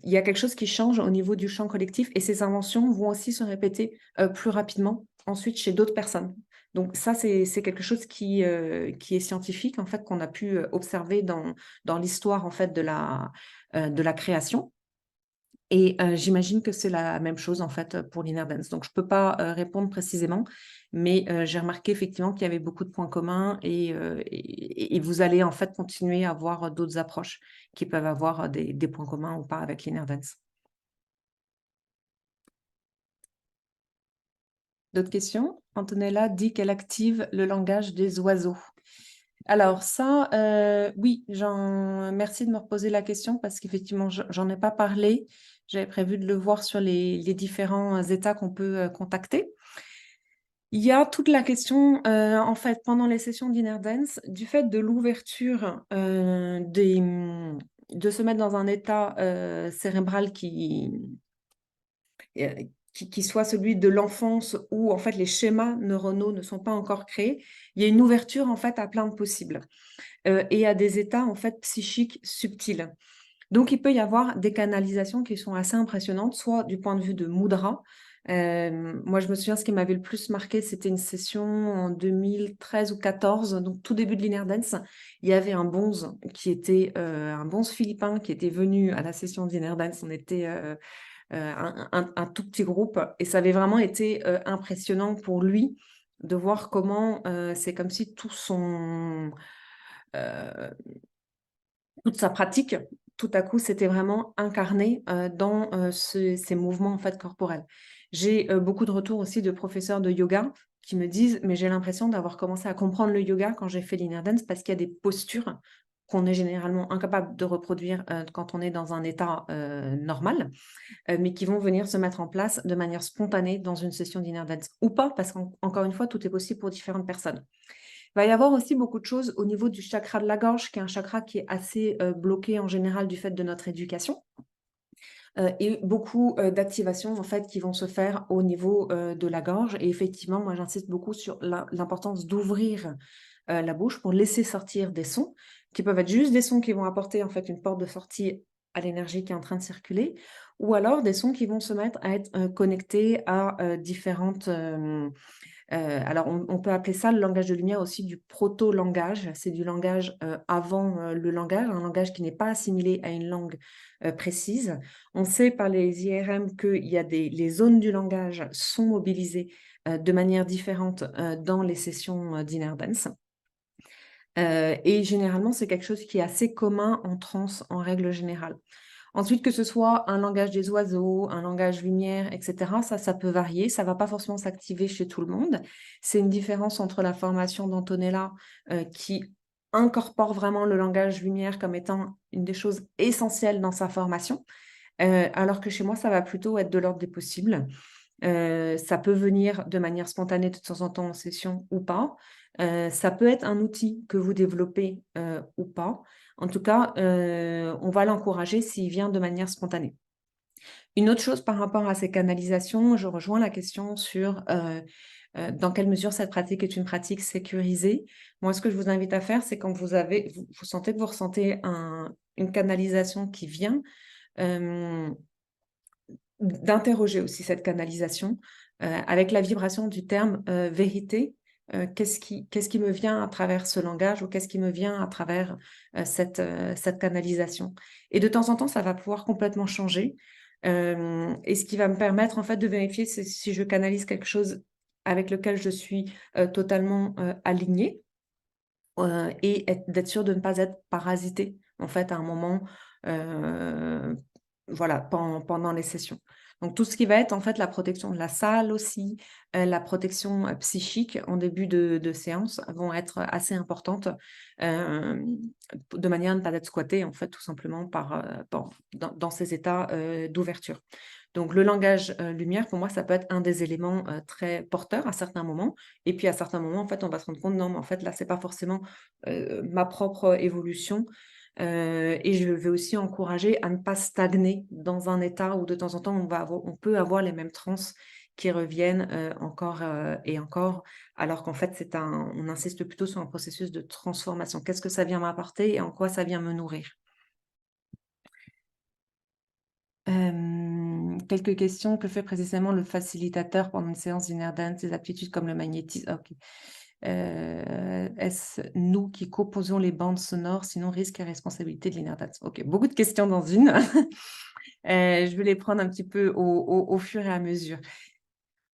il y a quelque chose qui change au niveau du champ collectif, et ces inventions vont aussi se répéter plus rapidement ensuite chez d'autres personnes. Donc ça, c'est quelque chose qui est scientifique, en fait, qu'on a pu observer dans l'histoire, en fait, de la création. Et j'imagine que c'est la même chose, en fait, pour l'inner dance. Donc je ne peux pas répondre précisément, mais j'ai remarqué effectivement qu'il y avait beaucoup de points communs, et vous allez en fait continuer à avoir d'autres approches qui peuvent avoir des points communs ou pas avec l'inner dance. D'autres questions? Antonella dit qu'elle active le langage des oiseaux. Alors ça, oui, merci de me reposer la question, parce qu'effectivement, j'en ai pas parlé. J'avais prévu de le voir sur les différents états qu'on peut contacter. Il y a toute la question, en fait, pendant les sessions d'inner dance, du fait de l'ouverture de se mettre dans un état cérébral euh, qui soit celui de l'enfance, où en fait les schémas neuronaux ne sont pas encore créés. Il y a une ouverture en fait à plein de possibles et à des états en fait psychiques subtils. Donc, il peut y avoir des canalisations qui sont assez impressionnantes, soit du point de vue de mudra. Moi, je me souviens, ce qui m'avait le plus marqué, c'était une session en 2013 ou 14, donc tout début de l'Inner Dance. Il y avait un bonze qui était un bonze philippin qui était venu à la session d'Inner Dance. On était un tout petit groupe, et ça avait vraiment été impressionnant pour lui de voir comment c'est comme si tout son toute sa pratique, tout à coup, c'était vraiment incarné dans ces mouvements en fait corporels. J'ai beaucoup de retours aussi de professeurs de yoga qui me disent, mais j'ai l'impression d'avoir commencé à comprendre le yoga quand j'ai fait l'inner dance parce qu'il y a des postures qu'on est généralement incapable de reproduire quand on est dans un état normal, mais qui vont venir se mettre en place de manière spontanée dans une session d'inner dance ou pas, parce qu'encore une fois, tout est possible pour différentes personnes. Il va y avoir aussi beaucoup de choses au niveau du chakra de la gorge, qui est un chakra qui est assez bloqué en général du fait de notre éducation. Et beaucoup d'activations en fait qui vont se faire au niveau de la gorge. Et effectivement, moi j'insiste beaucoup sur l'importance d'ouvrir la bouche pour laisser sortir des sons, qui peuvent être juste des sons qui vont apporter en fait une porte de sortie à l'énergie qui est en train de circuler, ou alors des sons qui vont se mettre à être connectés à différentes alors on peut appeler ça le langage de lumière aussi du proto-langage. C'est du langage, avant, le langage, un langage qui n'est pas assimilé à une langue, précise. On sait par les IRM qu'il y a les zones du langage sont mobilisées, de manière différente, dans les sessions, d'inner dance. Et généralement, c'est quelque chose qui est assez commun en trance en règle générale. Ensuite, que ce soit un langage des oiseaux, un langage lumière, et cetera, ça peut varier. Ça ne va pas forcément s'activer chez tout le monde. C'est une différence entre la formation d'Antonella, qui incorpore vraiment le langage lumière comme étant une des choses essentielles dans sa formation, alors que chez moi, ça va plutôt être de l'ordre des possibles. Ça peut venir de manière spontanée de temps en temps en session ou pas. Ça peut être un outil que vous développez, ou pas. En tout cas, on va l'encourager s'il vient de manière spontanée. Une autre chose par rapport à ces canalisations, je rejoins la question sur, dans quelle mesure cette pratique est une pratique sécurisée. Moi, ce que je vous invite à faire, c'est quand vous sentez que vous ressentez une canalisation qui vient, d'interroger aussi cette canalisation, avec la vibration du terme, vérité. Qu'est-ce qui me vient à travers ce langage ou qu'est-ce qui me vient à travers, cette canalisation? Et de temps en temps, ça va pouvoir complètement changer, et ce qui va me permettre en fait de vérifier si je canalise quelque chose avec lequel je suis, totalement, alignée, et d'être sûre de ne pas être parasitée, en fait, à un moment, heu, voilà, pendant les sessions. Donc tout ce qui va être, en fait, la protection de la salle aussi, la protection, psychique en début de séance vont être assez importantes, hem, de manière à ne pas être squattée, en fait, tout simplement dans ces états, d'ouverture. Donc le langage, lumière, pour moi, ça peut être un des éléments, très porteurs à certains moments et puis à certains moments, en fait, on va se rendre compte: «Non, mais en fait, là, c'est pas forcément, ma propre évolution». Et je vais aussi encourager à ne pas stagner dans un état où de temps en temps, on peut avoir les mêmes transes qui reviennent, encore, et encore, alors qu'en fait, on insiste plutôt sur un processus de transformation. Qu'est-ce que ça vient m'apporter et en quoi ça vient me nourrir? Quelques questions. Que fait précisément le facilitateur pendant une séance d'inner dance? Des aptitudes comme le magnétisme? Ah, OK. Est-ce nous qui composons les bandes sonores, sinon risque et responsabilité de l'inner dance? OK, beaucoup de questions dans une. Je vais les prendre un petit peu au fur et à mesure.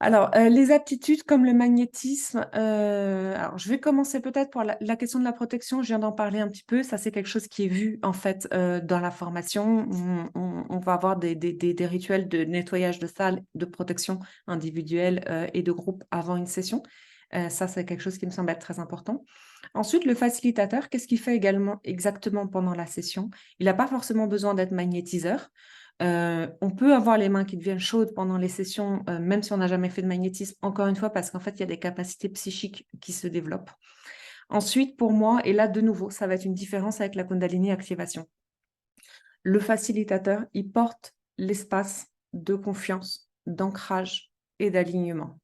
Alors, les aptitudes comme le magnétisme, alors je vais commencer peut-être par la question de la protection, je viens d'en parler un petit peu. Ça, c'est quelque chose qui est vu en fait, dans la formation. On va avoir des rituels de nettoyage de salle, de protection individuelle, et de groupe avant une session. Ça, c'est quelque chose qui me semble être très important. Ensuite, le facilitateur, qu'est-ce qu'il fait également exactement pendant la session? Il n'a pas forcément besoin d'être magnétiseur. On peut avoir les mains qui deviennent chaudes pendant les sessions, même si on n'a jamais fait de magnétisme, encore une fois, parce qu'en fait, il y a des capacités psychiques qui se développent. Ensuite, pour moi, et là, de nouveau, ça va être une différence avec la Kundalini activation. Le facilitateur, il porte l'espace de confiance, d'ancrage et d'alignement.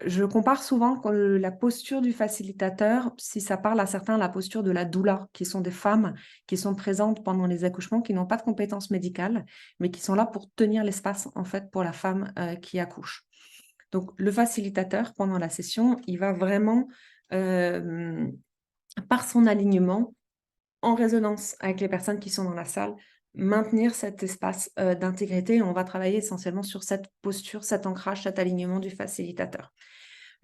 Je compare souvent la posture du facilitateur, si ça parle à certains, la posture de la doula, qui sont des femmes qui sont présentes pendant les accouchements, qui n'ont pas de compétences médicales, mais qui sont là pour tenir l'espace, en fait, pour la femme qui accouche. Donc, le facilitateur, pendant la session, il va vraiment, euh, par son alignement, en résonance avec les personnes qui sont dans la salle, maintenir cet espace d'intégrité. On va travailler essentiellement sur cette posture, cet ancrage, cet alignement du facilitateur.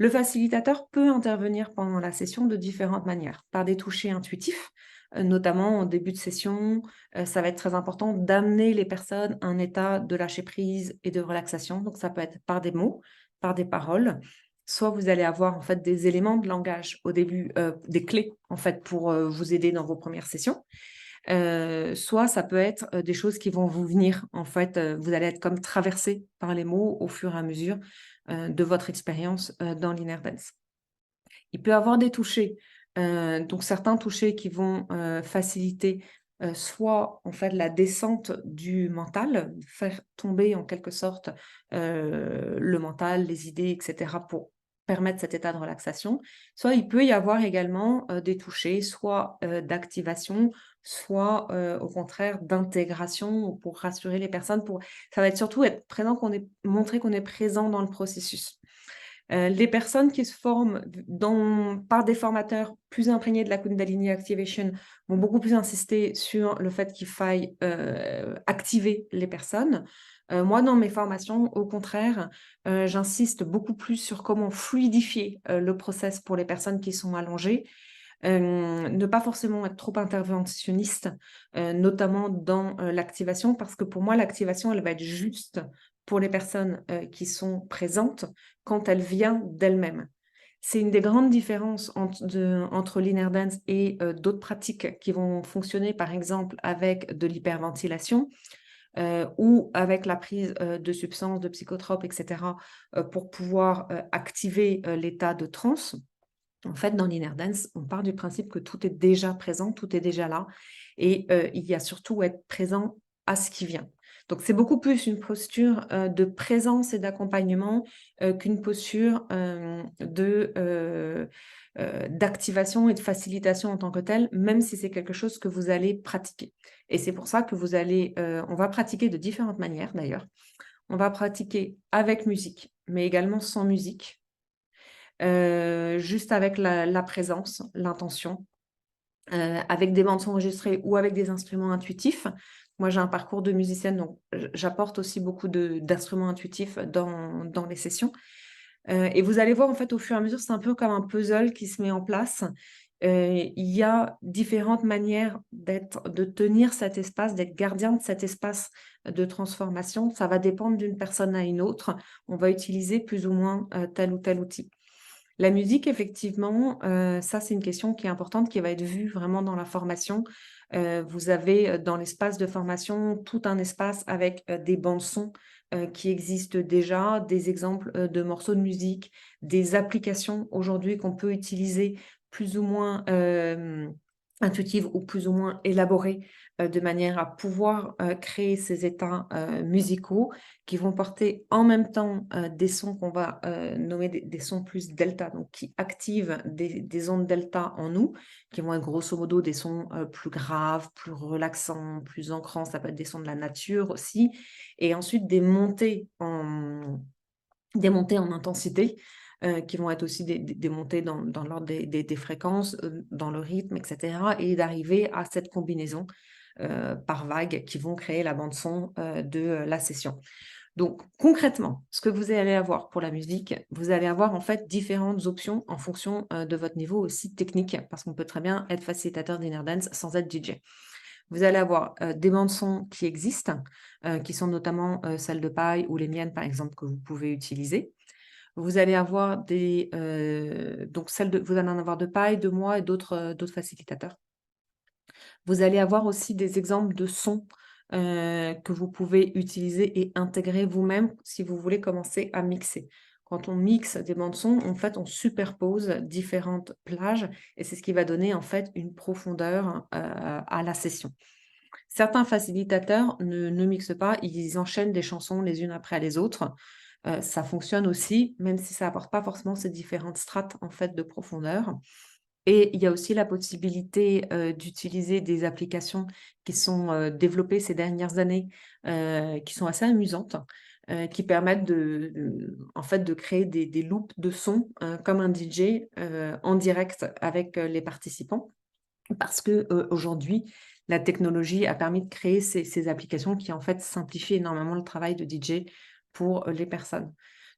Le facilitateur peut intervenir pendant la session de différentes manières, par des touchés intuitifs, notamment en début de session. Ça va être très important d'amener les personnes à un état de lâcher prise et de relaxation. Donc, ça peut être par des mots, par des paroles. Soit vous allez avoir en fait des éléments de langage au début, des clés en fait pour vous aider dans vos premières sessions. Soit ça peut être des choses qui vont vous venir. En fait, vous allez être comme traversé par les mots au fur et à mesure de votre expérience dans l'inner dance. Il peut y avoir des touchés, donc certains touchés qui vont faciliter soit en fait la descente du mental, faire tomber en quelque sorte le mental, les idées, etc. pour permettre cet état de relaxation. Soit il peut y avoir également des touchés, soit d'activation, soit au contraire d'intégration pour rassurer les personnes. Ça va être surtout être présent, montrer qu'on est présent dans le processus. Les personnes qui se forment par des formateurs plus imprégnés de la Kundalini Activation vont beaucoup plus insister sur le fait qu'il faille activer les personnes. Moi, dans mes formations, au contraire, j'insiste beaucoup plus sur comment fluidifier le process pour les personnes qui sont allongées. Ne pas forcément être trop interventionniste, notamment dans l'activation, parce que pour moi, l'activation, elle va être juste pour les personnes qui sont présentes quand elle vient d'elle-même. C'est une des grandes différences entre l'inner dance et d'autres pratiques qui vont fonctionner, par exemple, avec de l'hyperventilation ou avec la prise de substances, de psychotropes, etc., pour pouvoir activer l'état de transe. En fait, dans l'inner dance, on part du principe que tout est déjà présent, tout est déjà là et il y a surtout être présent à ce qui vient. Donc c'est beaucoup plus une posture, de présence et d'accompagnement, qu'une posture, d'activation et de facilitation en tant que telle, même si c'est quelque chose que vous allez pratiquer et c'est pour ça que on va pratiquer de différentes manières d'ailleurs. On va pratiquer avec musique, mais également sans musique. Juste avec la présence, l'intention, avec des bandes son enregistrées ou avec des instruments intuitifs. Moi, j'ai un parcours de musicienne, donc j'apporte aussi beaucoup d'instruments intuitifs dans les sessions. Et vous allez voir, en fait, au fur et à mesure, c'est un peu comme un puzzle qui se met en place. Il y a différentes manières de tenir cet espace, d'être gardien de cet espace de transformation. Ça va dépendre d'une personne à une autre. On va utiliser plus ou moins tel ou tel outil. La musique, effectivement, ça, c'est une question qui est importante, qui va être vue vraiment dans la formation. Vous avez, dans l'espace de formation, tout un espace avec, des bandes son, qui existent déjà, des exemples, de morceaux de musique, des applications aujourd'hui qu'on peut utiliser plus ou moins, intuitives ou plus ou moins élaborées, de manière à pouvoir, créer ces états, musicaux qui vont porter en même temps des sons qu'on va nommer des sons plus delta, donc qui activent des ondes delta en nous, qui vont être grosso modo des sons plus graves, plus relaxants, plus ancrants. Ça peut être des sons de la nature aussi. Et ensuite des montées en intensité. Qui vont être aussi des montées dans l'ordre des fréquences, dans le rythme, etc. Et d'arriver à cette combinaison par vague qui vont créer la bande son de la session. Donc, concrètement, ce que vous allez avoir pour la musique, vous allez avoir en fait différentes options en fonction de votre niveau aussi technique, parce qu'on peut très bien être facilitateur d'inner dance sans être DJ. Vous allez avoir des bandes son qui existent, qui sont notamment celles de paille ou les miennes, par exemple, que vous pouvez utiliser. Vous allez avoir donc vous allez en avoir de paille, de moi et d'autres facilitateurs. Vous allez avoir aussi des exemples de sons que vous pouvez utiliser et intégrer vous-même si vous voulez commencer à mixer. Quand on mixe des bandes son, en fait, on superpose différentes plages et c'est ce qui va donner en fait une profondeur à la session. Certains facilitateurs ne mixent pas, ils enchaînent des chansons les unes après les autres. Ça fonctionne aussi, même si ça apporte pas forcément ces différentes strates en fait de profondeur. Et il y a aussi la possibilité, d'utiliser des applications qui sont, développées ces dernières années, qui sont assez amusantes, qui permettent en fait, de créer des loops de sons, comme un DJ, en direct avec, les participants. Parce que, aujourd'hui, la technologie a permis de créer ces applications qui, en fait, simplifient énormément le travail de DJ pour, les personnes.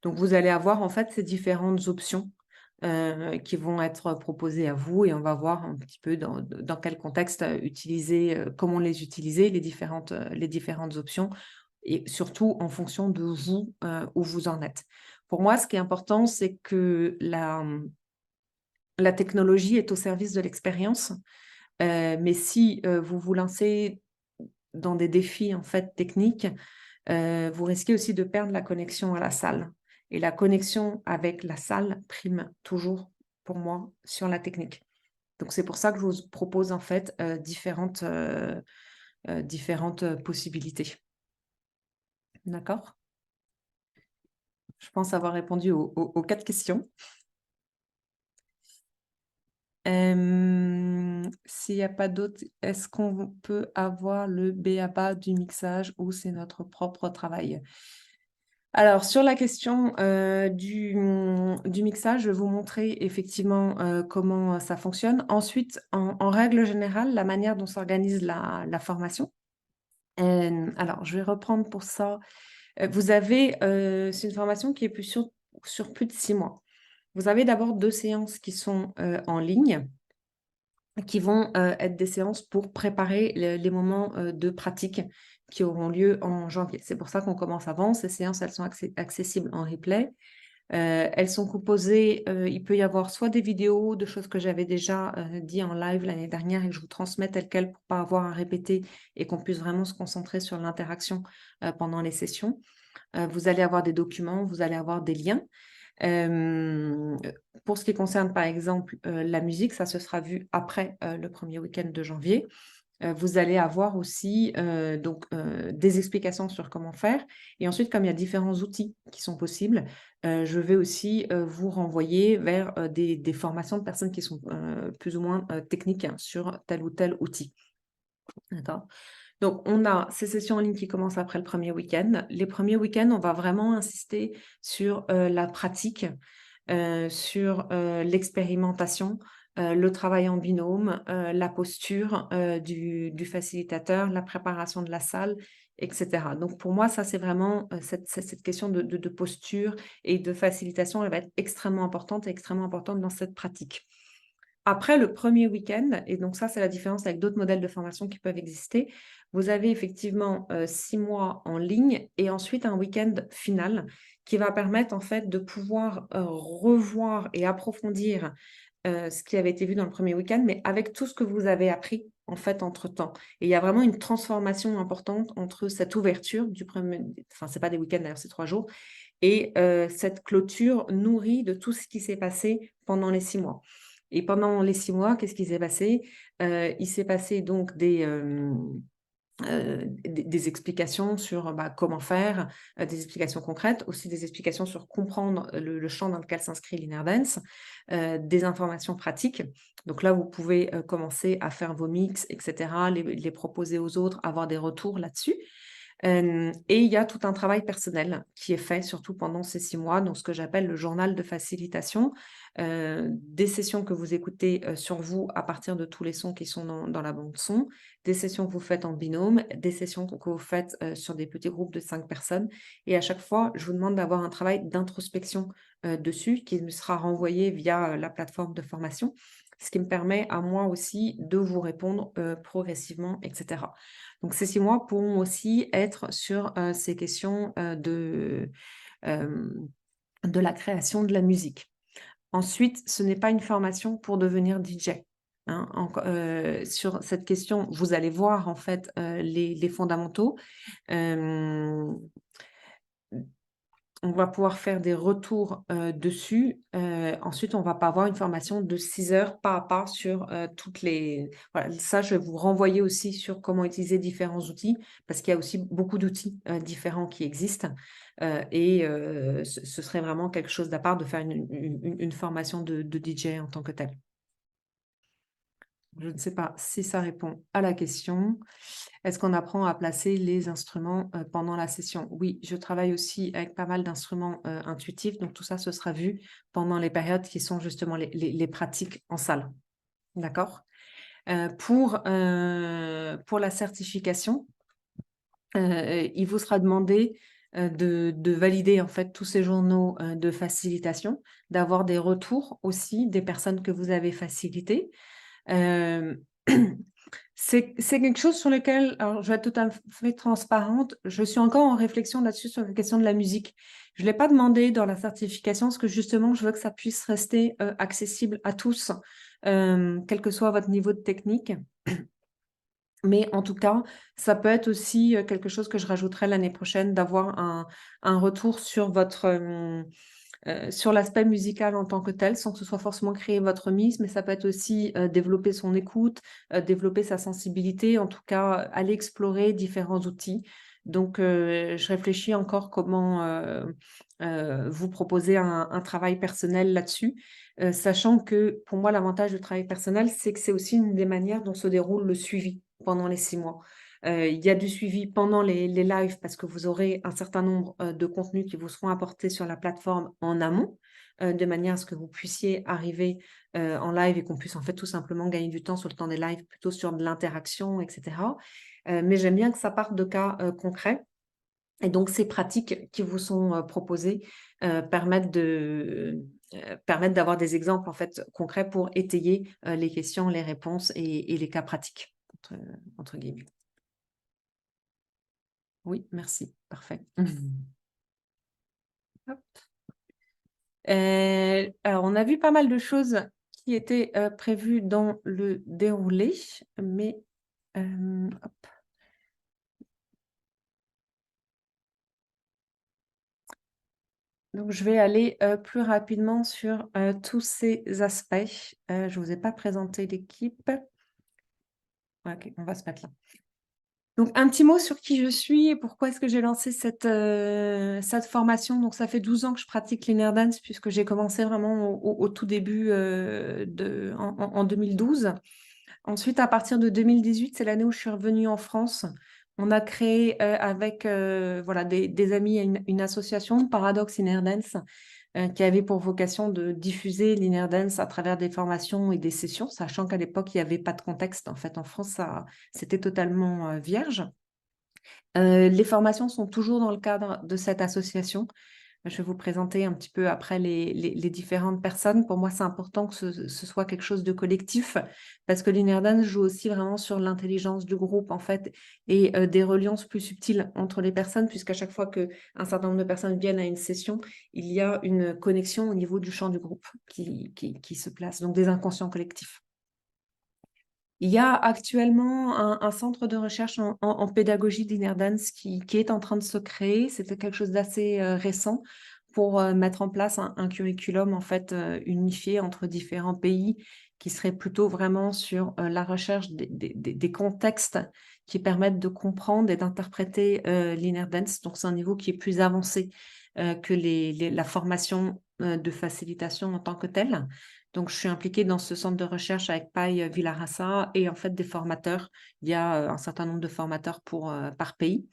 Donc, vous allez avoir en fait ces différentes options qui vont être proposées à vous et on va voir un petit peu dans quel contexte utiliser, comment les utiliser, les différentes options et surtout en fonction de vous, où vous en êtes. Pour moi, ce qui est important, c'est que la technologie est au service de l'expérience, mais si vous vous lancez dans des défis en fait techniques, vous risquez aussi de perdre la connexion à la salle. Et la connexion avec la salle prime toujours, pour moi, sur la technique. Donc, c'est pour ça que je vous propose en fait différentes possibilités. D'accord? Je pense avoir répondu aux 4 questions. S'il n'y a pas d'autres, est-ce qu'on peut avoir le b.a.-ba du mixage ou c'est notre propre travail? Alors, sur la question du mixage, je vais vous montrer effectivement comment ça fonctionne. Ensuite, en règle générale, la manière dont s'organise la formation. Alors, je vais reprendre pour ça. Vous avez, c'est une formation qui est sur plus de 6 mois. Vous avez d'abord 2 séances qui sont en ligne, qui vont être des séances pour préparer les moments de pratique qui auront lieu en janvier. C'est pour ça qu'on commence avant. Ces séances, elles sont accessibles en replay. Elles sont composées, il peut y avoir soit des vidéos de choses que j'avais déjà dit en live l'année dernière et que je vous transmets telles quelles pour pas avoir à répéter et qu'on puisse vraiment se concentrer sur l'interaction pendant les sessions. Vous allez avoir des documents, vous allez avoir des liens. Pour ce qui concerne par exemple la musique, ça se sera vu après le premier week-end de janvier. Vous allez avoir aussi des explications sur comment faire. Et ensuite, comme il y a différents outils qui sont possibles, je vais aussi vous renvoyer vers des formations de personnes qui sont plus ou moins techniques hein, sur tel ou tel outil. D'accord? Donc, on a ces sessions en ligne qui commencent après le premier week-end. Les premiers week-ends, on va vraiment insister sur la pratique, sur l'expérimentation, le travail en binôme, la posture du facilitateur, la préparation de la salle, etc. Donc, pour moi, ça, c'est vraiment cette question de posture et de facilitation, elle va être extrêmement importante et extrêmement importante dans cette pratique. Après le premier week-end, et donc ça, c'est la différence avec d'autres modèles de formation qui peuvent exister, vous avez effectivement 6 mois en ligne et ensuite un week-end final qui va permettre en fait de pouvoir revoir et approfondir ce qui avait été vu dans le premier week-end, mais avec tout ce que vous avez appris en fait entre-temps. Et il y a vraiment une transformation importante entre cette ouverture du premier, enfin c'est pas des week-ends d'ailleurs, c'est 3 jours, et cette clôture nourrie de tout ce qui s'est passé pendant les 6 mois. Et pendant les 6 mois, qu'est-ce qui s'est passé? Il s'est passé donc des explications sur comment faire, des explications concrètes, aussi des explications sur comprendre le champ dans lequel s'inscrit l'Inner Dance, des informations pratiques. Donc là, vous pouvez commencer à faire vos mix, etc., les proposer aux autres, avoir des retours là-dessus. Et il y a tout un travail personnel qui est fait, surtout pendant ces 6 mois, dans ce que j'appelle le journal de facilitation. Des sessions que vous écoutez sur vous à partir de tous les sons qui sont dans la bande son, des sessions que vous faites en binôme, des sessions que vous faites sur des petits groupes de 5 personnes. Et à chaque fois, je vous demande d'avoir un travail d'introspection dessus qui me sera renvoyé via la plateforme de formation, ce qui me permet à moi aussi de vous répondre progressivement, etc. Donc, ces 6 mois pourront aussi être sur ces questions de la création de la musique. Ensuite, ce n'est pas une formation pour devenir DJ. Hein. Sur cette question, vous allez voir en fait les fondamentaux. On va pouvoir faire des retours dessus. Ensuite, on ne va pas avoir une formation de 6 heures pas à pas sur toutes les... Voilà, ça, je vais vous renvoyer aussi sur comment utiliser différents outils, parce qu'il y a aussi beaucoup d'outils différents qui existent. Ce serait vraiment quelque chose d'à part de faire une formation de DJ en tant que telle. Je ne sais pas si ça répond à la question. Est-ce qu'on apprend à placer les instruments pendant la session? Oui, je travaille aussi avec pas mal d'instruments intuitifs, donc tout ça, ce sera vu pendant les périodes qui sont justement les pratiques en salle. D'accord? Pour la certification, il vous sera demandé de valider en fait tous ces journaux de facilitation, d'avoir des retours aussi des personnes que vous avez facilitées. Euh, c'est quelque chose sur lequel, alors je vais être tout à fait transparente, je suis encore en réflexion là-dessus sur la question de la musique. Je ne l'ai pas demandé dans la certification parce que justement, je veux que ça puisse rester accessible à tous, quel que soit votre niveau de technique. Mais en tout cas, ça peut être aussi quelque chose que je rajouterai l'année prochaine, d'avoir un retour sur sur l'aspect musical en tant que tel, sans que ce soit forcément créer votre mise, mais ça peut être aussi développer son écoute, développer sa sensibilité, en tout cas aller explorer différents outils. Donc, je réfléchis encore comment vous proposer un travail personnel là-dessus, sachant que pour moi, l'avantage du travail personnel, c'est que c'est aussi une des manières dont se déroule le suivi pendant les 6 mois. Il y a du suivi pendant les lives parce que vous aurez un certain nombre de contenus qui vous seront apportés sur la plateforme en amont, de manière à ce que vous puissiez arriver en live et qu'on puisse en fait tout simplement gagner du temps sur le temps des lives, plutôt sur de l'interaction, etc. Mais j'aime bien que ça parte de cas concrets. Et donc, ces pratiques qui vous sont proposées permettent d'avoir des exemples en fait concrets pour étayer les questions, les réponses et les cas pratiques, entre guillemets. Oui, merci. Parfait. Hop. Alors, on a vu pas mal de choses qui étaient prévues dans le déroulé, mais hop. Donc, je vais aller plus rapidement sur tous ces aspects. Je ne vous ai pas présenté l'équipe. Ok, on va se mettre là. Donc, un petit mot sur qui je suis et pourquoi est-ce que j'ai lancé cette formation. Donc, ça fait 12 ans que je pratique l'inner dance puisque j'ai commencé vraiment au tout début en 2012. Ensuite, à partir de 2018, c'est l'année où je suis revenue en France. On a créé avec voilà, des amis une association, Paradox Inner Dance, qui avait pour vocation de diffuser l'inner dance à travers des formations et des sessions, sachant qu'à l'époque, il n'y avait pas de contexte. En fait, en France, c'était totalement vierge. Les formations sont toujours dans le cadre de cette association. Je vais vous présenter un petit peu après les différentes personnes. Pour moi, c'est important que ce soit quelque chose de collectif parce que l'inner dance joue aussi vraiment sur l'intelligence du groupe en fait et des reliances plus subtiles entre les personnes puisqu'à chaque fois qu'un certain nombre de personnes viennent à une session, il y a une connexion au niveau du champ du groupe qui se place, donc des inconscients collectifs. Il y a actuellement un centre de recherche en pédagogie d'inner dance qui est en train de se créer. C'était quelque chose d'assez récent pour mettre en place un curriculum en fait unifié entre différents pays qui serait plutôt vraiment sur la recherche des contextes qui permettent de comprendre et d'interpréter l'inner dance. Donc, c'est un niveau qui est plus avancé que la formation de facilitation en tant que telle. Donc, je suis impliquée dans ce centre de recherche avec Paille Villarassa et en fait des formateurs. Il y a un certain nombre de formateurs par pays.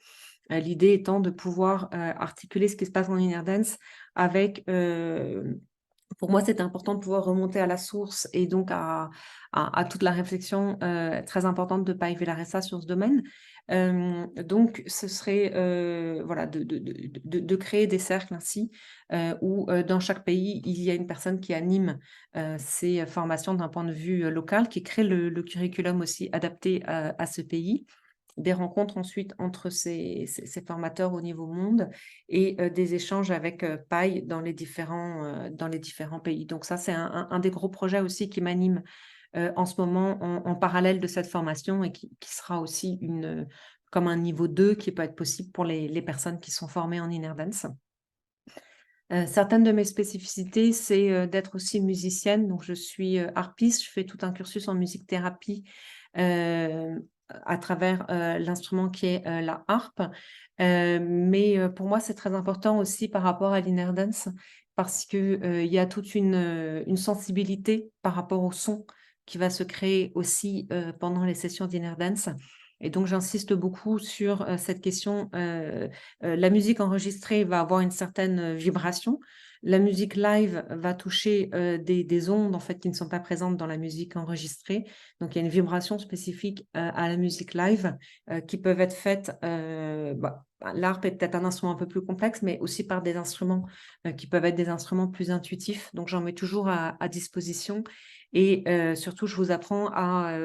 L'idée étant de pouvoir articuler ce qui se passe en inner dance avec, pour moi, c'était important de pouvoir remonter à la source et donc à toute la réflexion très importante de Paille Villaressa sur ce domaine. Donc, ce serait voilà, de créer des cercles ainsi où dans chaque pays, il y a une personne qui anime ces formations d'un point de vue local, qui crée le curriculum aussi adapté à ce pays, des rencontres ensuite entre ces formateurs au niveau monde et des échanges avec Paille dans les différents pays. Donc ça, c'est un des gros projets aussi qui m'anime en ce moment en parallèle de cette formation et qui sera aussi comme un niveau 2 qui peut être possible pour les personnes qui sont formées en inner dance. Certaines de mes spécificités, c'est d'être aussi musicienne. Donc, je suis harpiste, je fais tout un cursus en musique-thérapie à travers l'instrument qui est la harpe. Mais pour moi, c'est très important aussi par rapport à l'inner dance parce qu'il y a toute une sensibilité par rapport au son qui va se créer aussi pendant les sessions d'inner dance. Et donc, j'insiste beaucoup sur cette question. La musique enregistrée va avoir une certaine vibration. La musique live va toucher des ondes en fait, qui ne sont pas présentes dans la musique enregistrée. Donc, il y a une vibration spécifique à la musique live qui peuvent être faites. L'harpe est peut-être un instrument un peu plus complexe, mais aussi par des instruments qui peuvent être des instruments plus intuitifs. Donc, j'en mets toujours à disposition. Et surtout, je vous apprends à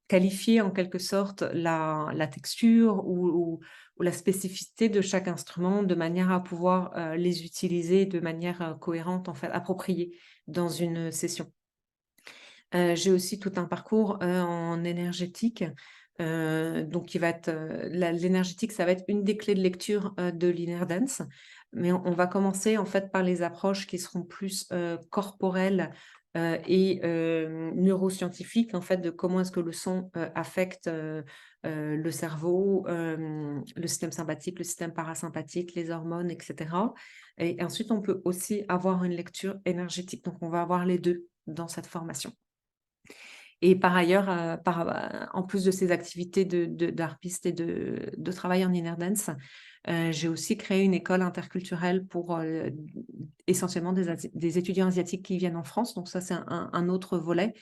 qualifier en quelque sorte la texture ou la spécificité de chaque instrument de manière à pouvoir les utiliser de manière cohérente, en fait, appropriée dans une session. J'ai aussi tout un parcours en énergétique. Donc, qui va être l'énergétique, ça va être une des clés de lecture de l'Inner Dance. Mais on va commencer en fait par les approches qui seront plus corporelles et neuroscientifiques en fait de comment est-ce que le son affecte le cerveau, le système sympathique, le système parasympathique, les hormones, etc. Et ensuite, on peut aussi avoir une lecture énergétique. Donc, on va avoir les deux dans cette formation. Et par ailleurs, en plus de ces activités d'harpiste et de travail en inner dance, j'ai aussi créé une école interculturelle pour essentiellement des étudiants asiatiques qui viennent en France. Donc ça, c'est un autre volet.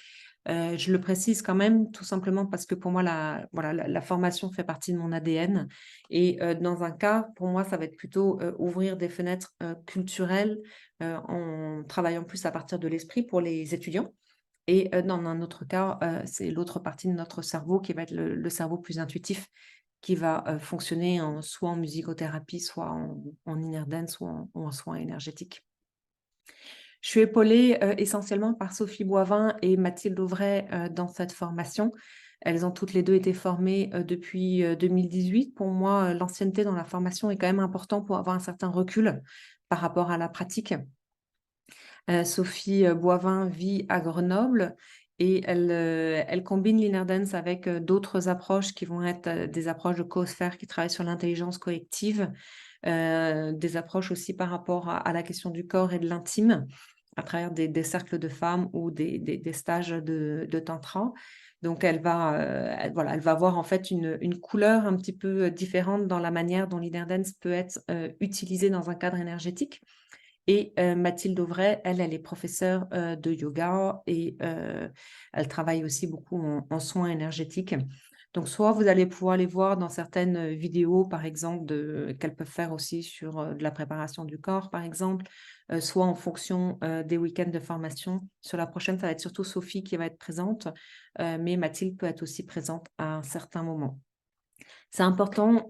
Je le précise quand même, tout simplement parce que pour moi, la formation fait partie de mon ADN. Et dans un cas, pour moi, ça va être plutôt ouvrir des fenêtres culturelles en travaillant plus à partir de l'esprit pour les étudiants. Et dans un autre cas, c'est l'autre partie de notre cerveau qui va être le cerveau plus intuitif, qui va fonctionner soit en musicothérapie, soit en inner dance ou en soins énergétiques. Je suis épaulée essentiellement par Sophie Boivin et Mathilde Auvray dans cette formation. Elles ont toutes les deux été formées depuis 2018. Pour moi, l'ancienneté dans la formation est quand même important pour avoir un certain recul par rapport à la pratique. Sophie Boivin vit à Grenoble et elle combine l'inner dance avec d'autres approches qui vont être des approches de coosphère qui travaillent sur l'intelligence collective, des approches aussi par rapport à la question du corps et de l'intime à travers des cercles de femmes ou des stages de tantra. Donc, elle va avoir en fait une couleur un petit peu différente dans la manière dont l'inner dance peut être utilisée dans un cadre énergétique. Et Mathilde Auvray, elle est professeure de yoga et elle travaille aussi beaucoup en soins énergétiques. Donc, soit vous allez pouvoir les voir dans certaines vidéos, par exemple, qu'elles peuvent faire aussi sur de la préparation du corps, par exemple, soit en fonction des week-ends de formation. Sur la prochaine, ça va être surtout Sophie qui va être présente, mais Mathilde peut être aussi présente à un certain moment. C'est important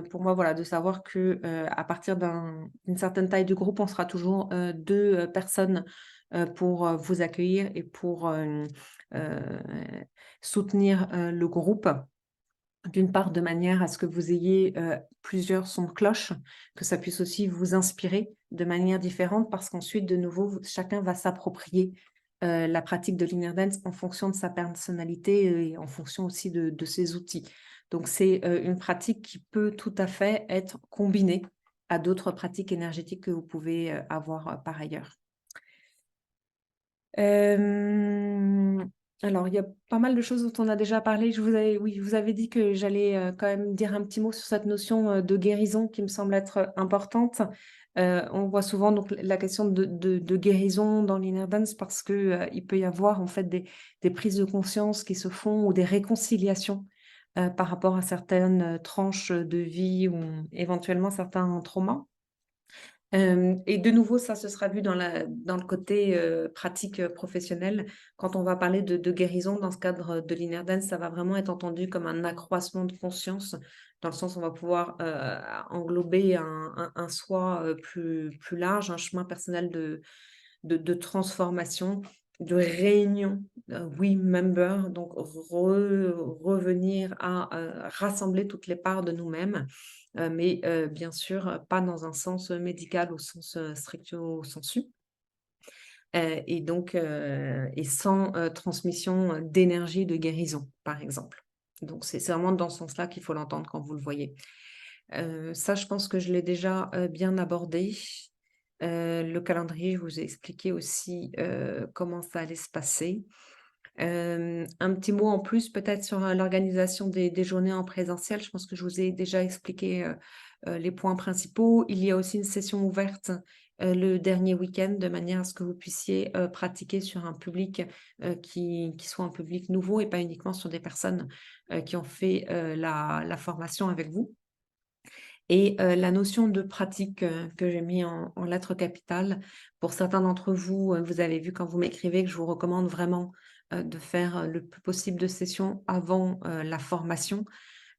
pour moi voilà, de savoir que à partir d'une certaine taille du groupe, on sera toujours deux personnes pour vous accueillir et pour soutenir le groupe. D'une part, de manière à ce que vous ayez plusieurs sons de cloche, que ça puisse aussi vous inspirer de manière différente, parce qu'ensuite, de nouveau, chacun va s'approprier la pratique de l'inner dance en fonction de sa personnalité et en fonction aussi de ses outils. Donc, c'est une pratique qui peut tout à fait être combinée à d'autres pratiques énergétiques que vous pouvez avoir par ailleurs. Alors, il y a pas mal de choses dont on a déjà parlé. Je vous avais dit que j'allais quand même dire un petit mot sur cette notion de guérison qui me semble être importante. On voit souvent donc la question de guérison dans l'inner dance parce que il peut y avoir en fait des prises de conscience qui se font ou des réconciliations par rapport à certaines tranches de vie ou éventuellement certains traumas. Et de nouveau, ça, ce sera vu dans le côté pratique professionnelle. Quand on va parler de guérison dans ce cadre de l'inner dance, ça va vraiment être entendu comme un accroissement de conscience, dans le sens où on va pouvoir englober un soi plus large, un chemin personnel de transformation, de réunion, we member, donc revenir à rassembler toutes les parts de nous-mêmes, mais bien sûr pas dans un sens médical au sens stricto sensu. Et donc, et sans transmission d'énergie de guérison, par exemple. Donc, c'est vraiment dans ce sens-là qu'il faut l'entendre quand vous le voyez. Ça, je pense que je l'ai déjà bien abordé. Le calendrier, je vous ai expliqué aussi comment ça allait se passer. Un petit mot en plus peut-être sur, l'organisation des journées en présentiel. Je pense que je vous ai déjà expliqué, les points principaux. Il y a aussi une session ouverte, le dernier week-end de manière à ce que vous puissiez, pratiquer sur un public, qui soit un public nouveau et pas uniquement sur des personnes, qui ont fait, la formation avec vous. Et la notion de pratique, que j'ai mis en lettres capitales, pour certains d'entre vous, vous avez vu quand vous m'écrivez que je vous recommande vraiment, de faire, le plus possible de sessions avant, la formation.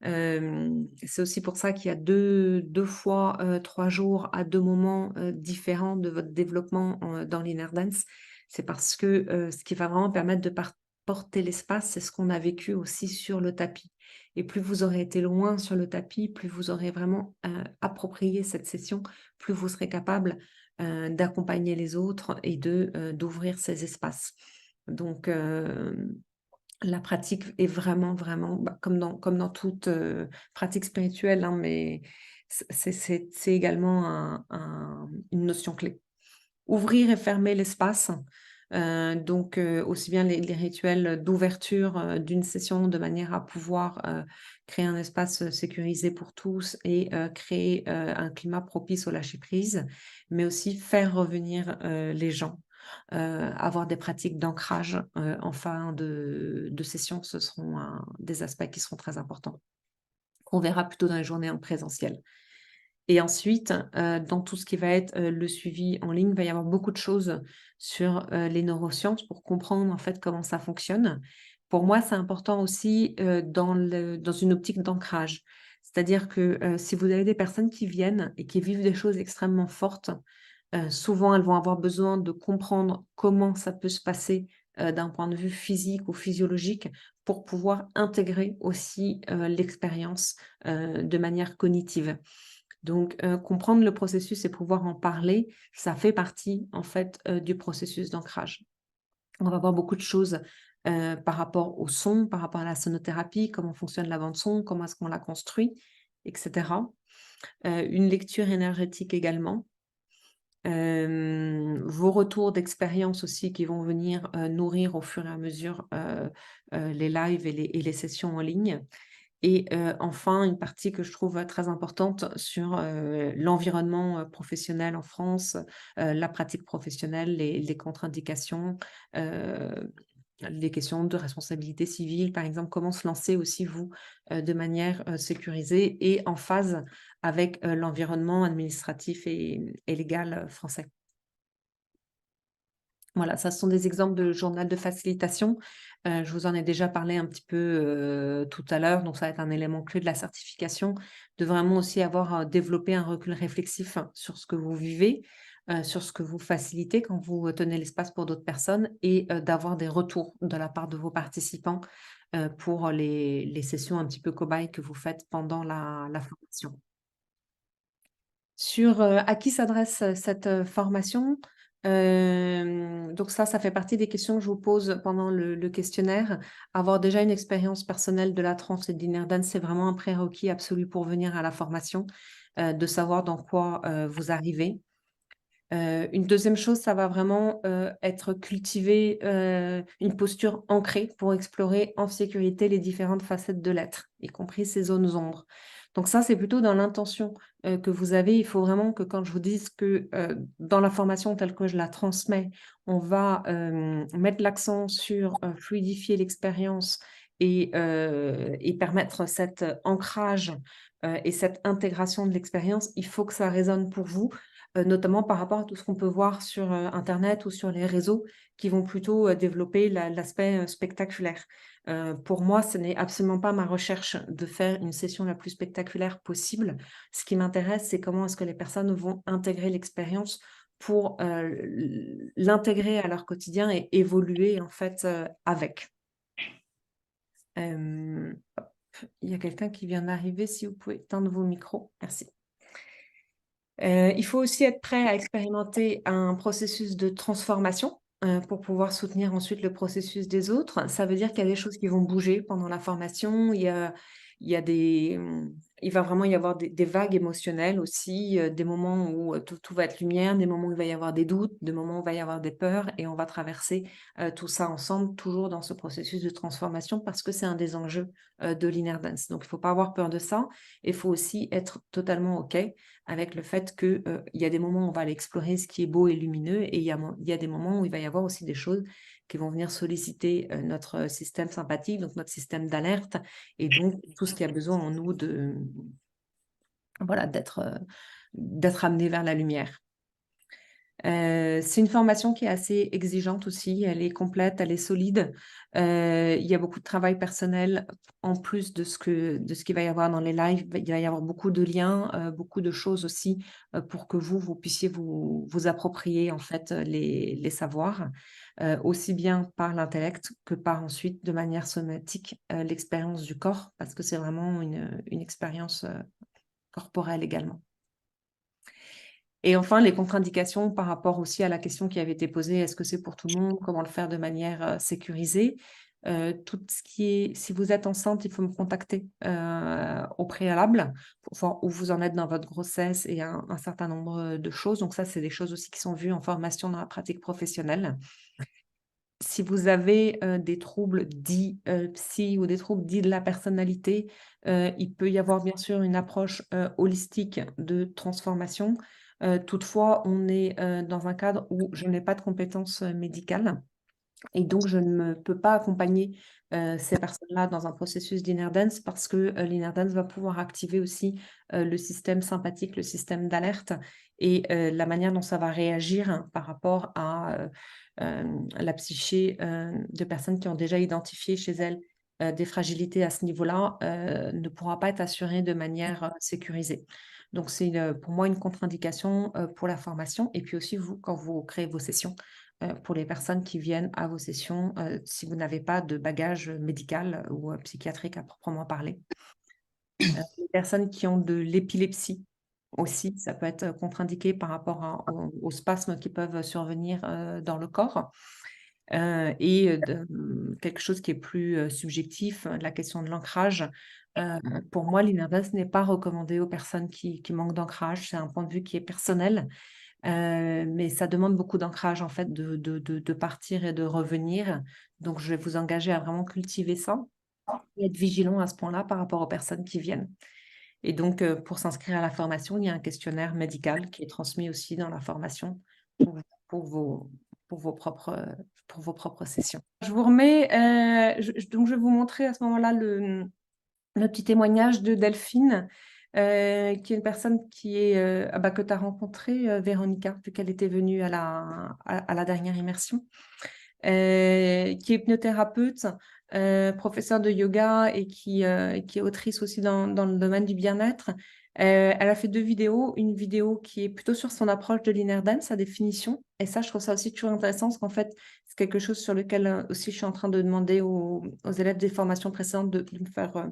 C'est aussi pour ça qu'il y a deux fois, 3 jours à 2 moments, différents de votre développement dans l'inner dance. C'est parce que, ce qui va vraiment permettre de porter l'espace, c'est ce qu'on a vécu aussi sur le tapis. Et plus vous aurez été loin sur le tapis, plus vous aurez vraiment, approprié cette session, plus vous serez capable, d'accompagner les autres et d'ouvrir ces espaces. Donc, la pratique est vraiment, vraiment, bah, comme dans toute, pratique spirituelle, hein, mais c'est également une notion clé. Ouvrir et fermer l'espace, donc aussi bien les rituels d'ouverture, d'une session de manière à pouvoir, créer un espace, sécurisé pour tous et créer, un climat propice au lâcher prise, mais aussi faire revenir, les gens, avoir des pratiques d'ancrage, en fin de session. Ce seront des aspects qui seront très importants, qu'on verra plutôt dans les journées en présentiel. Et ensuite, dans tout ce qui va être, le suivi en ligne, il va y avoir beaucoup de choses sur, les neurosciences pour comprendre, en fait, comment ça fonctionne. Pour moi, c'est important aussi, dans une optique d'ancrage. C'est-à-dire que, si vous avez des personnes qui viennent et qui vivent des choses extrêmement fortes, souvent elles vont avoir besoin de comprendre comment ça peut se passer, d'un point de vue physique ou physiologique pour pouvoir intégrer aussi, l'expérience, de manière cognitive. Donc, comprendre le processus et pouvoir en parler, ça fait partie, en fait, du processus d'ancrage. On va voir beaucoup de choses, par rapport au son, par rapport à la sonothérapie, comment fonctionne la bande son, comment est-ce qu'on la construit, et cetera. Une lecture énergétique également. Vos retours d'expérience aussi qui vont venir, nourrir au fur et à mesure, les lives et les sessions en ligne. Et enfin, une partie que je trouve, très importante sur, l'environnement, professionnel en France, la pratique professionnelle, les contre-indications, heu, les questions de responsabilité civile, par exemple. Comment se lancer aussi vous, de manière, sécurisée et en phase avec, l'environnement administratif et légal, français. Voilà, ça ce sont des exemples de journal de facilitation. Je vous en ai déjà parlé un petit peu, tout à l'heure, donc ça va être un élément clé de la certification, de vraiment aussi avoir, développé un recul réflexif sur ce que vous vivez, sur ce que vous facilitez quand vous, tenez l'espace pour d'autres personnes et d'avoir des retours de la part de vos participants, pour les sessions un petit peu cobayes que vous faites pendant la formation. Sur, à qui s'adresse, cette, formation? Donc ça fait partie des questions que je vous pose pendant le questionnaire. Avoir déjà une expérience personnelle de la trance et de l'inner dance, c'est vraiment un prérequis absolu pour venir à la formation, de savoir dans quoi, vous arrivez. Une deuxième chose, ça va vraiment, être cultiver, une posture ancrée pour explorer en sécurité les différentes facettes de l'être, y compris ces zones ombres. Donc ça, c'est plutôt dans l'intention, que vous avez. Il faut vraiment que quand je vous dise que, dans la formation telle que je la transmets, on va, mettre l'accent sur, fluidifier l'expérience et permettre cet, ancrage, et cette intégration de l'expérience, il faut que ça résonne pour vous. Notamment par rapport à tout ce qu'on peut voir sur, internet ou sur les réseaux qui vont plutôt, développer l'aspect, spectaculaire. Pour moi, ce n'est absolument pas ma recherche de faire une session la plus spectaculaire possible. Ce qui m'intéresse, c'est comment est-ce que les personnes vont intégrer l'expérience pour, l'intégrer à leur quotidien et évoluer en fait, avec. Hop, il y a quelqu'un qui vient d'arriver, si vous pouvez éteindre vos micros. Merci. Il faut aussi être prêt à expérimenter un processus de transformation, pour pouvoir soutenir ensuite le processus des autres. Ça veut dire qu'il y a des choses qui vont bouger pendant la formation. Il y a des, il va vraiment y avoir des vagues émotionnelles aussi, des moments où, tout va être lumière, des moments où il va y avoir des doutes, des moments où il va y avoir des peurs et on va traverser, tout ça ensemble, toujours dans ce processus de transformation parce que c'est un des enjeux, de l'inner dance. Donc il faut pas avoir peur de ça. Il faut aussi être totalement OK avec le fait que, il y a des moments où on va aller explorer ce qui est beau et lumineux et il y a des moments où il va y avoir aussi des choses qui vont venir solliciter, notre système sympathique, donc notre système d'alerte et donc tout ce qui a besoin en nous de voilà, d'être amené vers la lumière. C'est une formation qui est assez exigeante aussi, elle est complète, elle est solide. Il y a beaucoup de travail personnel en plus de ce qu'il va y avoir dans les lives. Il va y avoir beaucoup de liens, beaucoup de choses aussi, pour que vous puissiez vous approprier en fait, les savoirs, aussi bien par l'intellect que par ensuite, de manière somatique, l'expérience du corps parce que c'est vraiment une expérience, corporelle également. Et enfin, les contre-indications par rapport aussi à la question qui avait été posée: «Est-ce que c'est pour tout le monde? Comment le faire de manière, sécurisée?» Tout ce qui est si vous êtes enceinte, il faut me contacter, au préalable pour voir où vous en êtes dans votre grossesse et un certain nombre, de choses. Donc ça, c'est des choses aussi qui sont vues en formation dans la pratique professionnelle. Si vous avez, des troubles dits, psy ou des troubles dits de la personnalité, il peut y avoir bien sûr une approche, holistique de transformation. Toutefois, on est, dans un cadre où je n'ai pas de compétences, médicales et donc je ne peux pas accompagner, ces personnes-là dans un processus d'inner dance parce que, l'inner dance va pouvoir activer aussi, le système sympathique, le système d'alerte et la manière dont ça va réagir par rapport à, la psyché, de personnes qui ont déjà identifié chez elles, des fragilités à ce niveau-là, ne pourra pas être assurée de manière, sécurisée. Donc c'est pour moi une contre-indication, pour la formation et puis aussi vous, quand vous créez vos sessions pour les personnes qui viennent à vos sessions, si vous n'avez pas de bagage médical ou psychiatrique à proprement parler. Les personnes qui ont de l'épilepsie aussi, ça peut être contre-indiqué par rapport aux spasmes qui peuvent survenir dans le corps. Quelque chose qui est plus subjectif, la question de l'ancrage. Heu, pour moi, l'inner dance n'est pas recommandé aux personnes qui manquent d'ancrage. C'est un point de vue qui est personnel. Mais ça demande beaucoup d'ancrage en fait de partir et de revenir. Donc je vais vous engager à vraiment cultiver ça et être vigilant à ce point-là par rapport aux personnes qui viennent. Et donc, pour s'inscrire à la formation, il y a un questionnaire médical qui est transmis aussi dans la formation pour pour vos pour vos propres, pour vos propres sessions. Je vous remets, donc je vais vous montrer à ce moment-là le petit témoignage de Delphine, qui est une personne qui est, que tu as rencontrée, Véronica, vu qu'elle était venue à la dernière immersion, qui est hypnothérapeute, professeure de yoga et qui est autrice aussi dans le domaine du bien-être. Elle a fait 2 vidéos, une vidéo qui est plutôt sur son approche de l'inner dance, sa définition et ça, je trouve ça aussi toujours intéressant parce qu'en fait, c'est quelque chose sur lequel, aussi je suis en train de demander aux élèves des formations précédentes de me faire,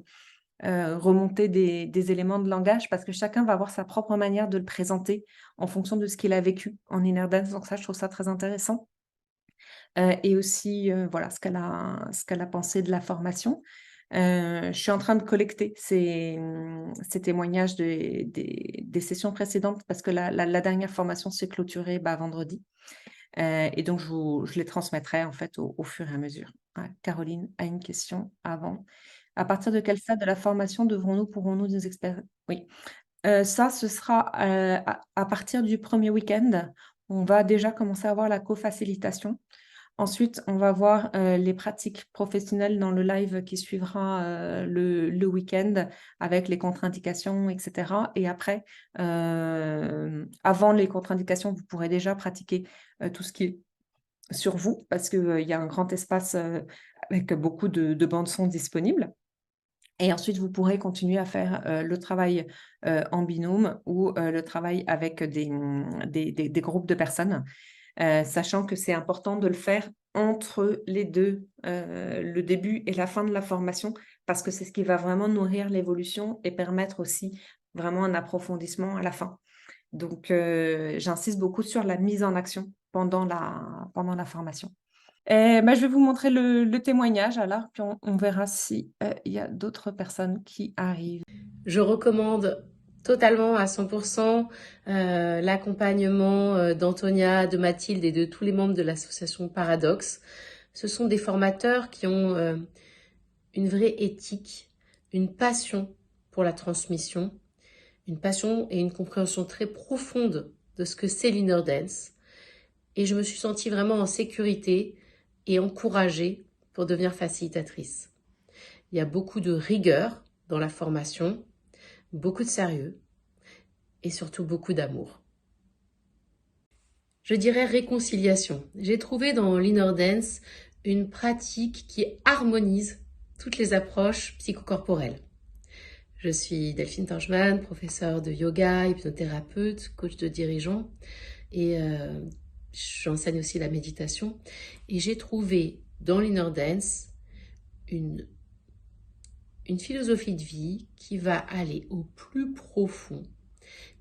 remonter des éléments de langage parce que chacun va avoir sa propre manière de le présenter en fonction de ce qu'il a vécu en inner dance. Donc ça, je trouve ça très intéressant. Et aussi, voilà, ce qu'elle a pensé de la formation. Je suis en train de collecter ces témoignages des sessions précédentes parce que la dernière formation s'est clôturée, vendredi. Et donc je les transmettrai en fait au fur et à mesure. Ouais, Caroline a une question avant. À partir de quel stade de la formation pourrons-nous nous oui, ça ce sera, à partir du premier week-end. On va déjà commencer à avoir la co-facilitation. Ensuite, on va voir, les pratiques professionnelles dans le live qui suivra, le week-end avec les contre-indications et cetera et après, avant les contre-indications, vous pourrez déjà pratiquer, tout ce qui est sur vous parce que, il y a un grand espace, avec beaucoup de bandes son disponibles et ensuite vous pourrez continuer à faire, le travail, en binôme ou, le travail avec des groupes de personnes. Sachant que c'est important de le faire entre les 2, le début et la fin de la formation, parce que c'est ce qui va vraiment nourrir l'évolution et permettre aussi vraiment un approfondissement à la fin. Donc, j'insiste beaucoup sur la mise en action pendant la formation. Je vais vous montrer le témoignage alors, puis on verra si il y a d'autres personnes qui arrivent. Je recommande totalement à 100% l'accompagnement d'Antonia, de Mathilde et de tous les membres de l'association Paradoxe. Ce sont des formateurs qui ont une vraie éthique, une passion pour la transmission, une passion et une compréhension très profonde de ce que c'est l'inner dance. Et je me suis sentie vraiment en sécurité et encouragée pour devenir facilitatrice. Il y a beaucoup de rigueur dans la formation, beaucoup de sérieux et surtout beaucoup d'amour. Je dirais réconciliation. J'ai trouvé dans l'inner dance une pratique qui harmonise toutes les approches psychocorporelles. Je suis Delphine Torchman, professeure de yoga, hypnothérapeute, coach de dirigeants et j'enseigne aussi la méditation. Et j'ai trouvé dans l'inner dance une philosophie de vie qui va aller au plus profond,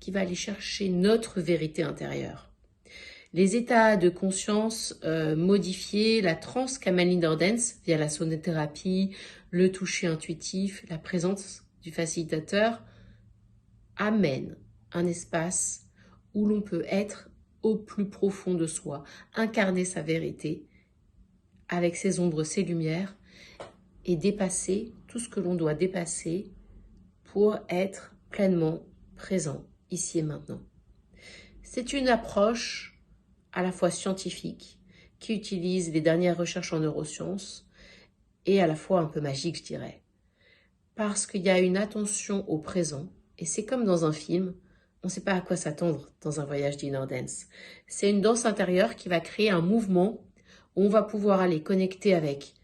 qui va aller chercher notre vérité intérieure. Les états de conscience modifiés, la transe qu'amène l'inner dance via la sonothérapie, le toucher intuitif, la présence du facilitateur, amène un espace où l'on peut être au plus profond de soi, incarner sa vérité avec ses ombres, ses lumières et dépasser tout ce que l'on doit dépasser pour être pleinement présent ici et maintenant. C'est une approche à la fois scientifique qui utilise les dernières recherches en neurosciences et à la fois un peu magique, je dirais. Parce qu'il y a une attention au présent et c'est comme dans un film, on ne sait pas à quoi s'attendre dans un voyage d'inner dance. C'est une danse intérieure qui va créer un mouvement où on va pouvoir aller connecter avec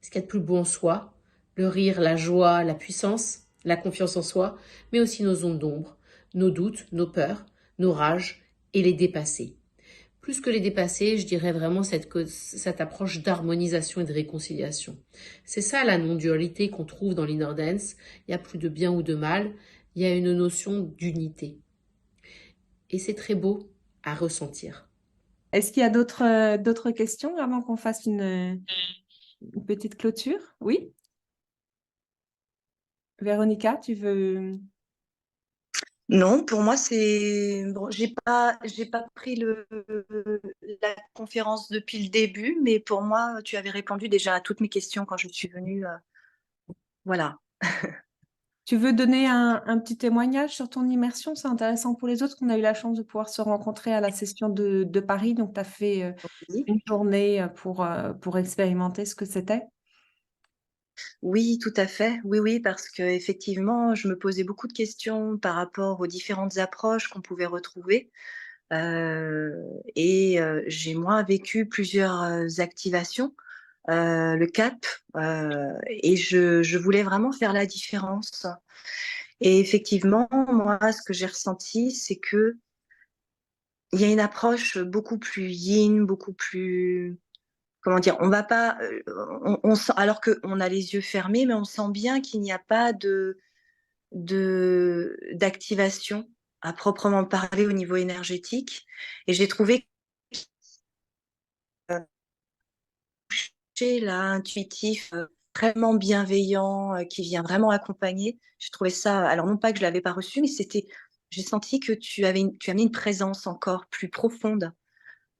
ce qu'il y a de plus beau en soi, le rire, la joie, la puissance, la confiance en soi, mais aussi nos ondes d'ombre, nos doutes, nos peurs, nos rages et les dépasser. Plus que les dépasser, je dirais vraiment cette approche d'harmonisation et de réconciliation. C'est ça la non-dualité qu'on trouve dans l'inner dance. Il n'y a plus de bien ou de mal, il y a une notion d'unité. Et c'est très beau à ressentir. Est-ce qu'il y a d'autres questions avant qu'on fasse une petite clôture? Oui? Véronica, tu veux... Non, pour moi, c'est bon, j'ai pas pris la conférence depuis le début, mais pour moi, tu avais répondu déjà à toutes mes questions quand je suis venue. Voilà. Tu veux donner un petit témoignage sur ton immersion? C'est intéressant pour les autres qu'on a eu la chance de pouvoir se rencontrer à la session de Paris. Donc, tu as fait Oui, une journée pour expérimenter ce que c'était. oui, tout à fait. Oui, oui, parce que effectivement, je me posais beaucoup de questions par rapport aux différentes approches qu'on pouvait retrouver. J'ai moi vécu plusieurs activations, le CAP, et je voulais vraiment faire la différence. Et effectivement, moi, ce que j'ai ressenti, c'est que il y a une approche beaucoup plus yin, beaucoup plus, comment dire, on va pas, on sent, alors qu'on a les yeux fermés, mais on sent bien qu'il n'y a pas d'activation à proprement parler au niveau énergétique. Et j'ai trouvé que chez là, intuitif, vraiment bienveillant, qui vient vraiment accompagner. J'ai trouvé ça, alors non pas que je l'avais pas reçu, mais j'ai senti que tu amenais une présence encore plus profonde,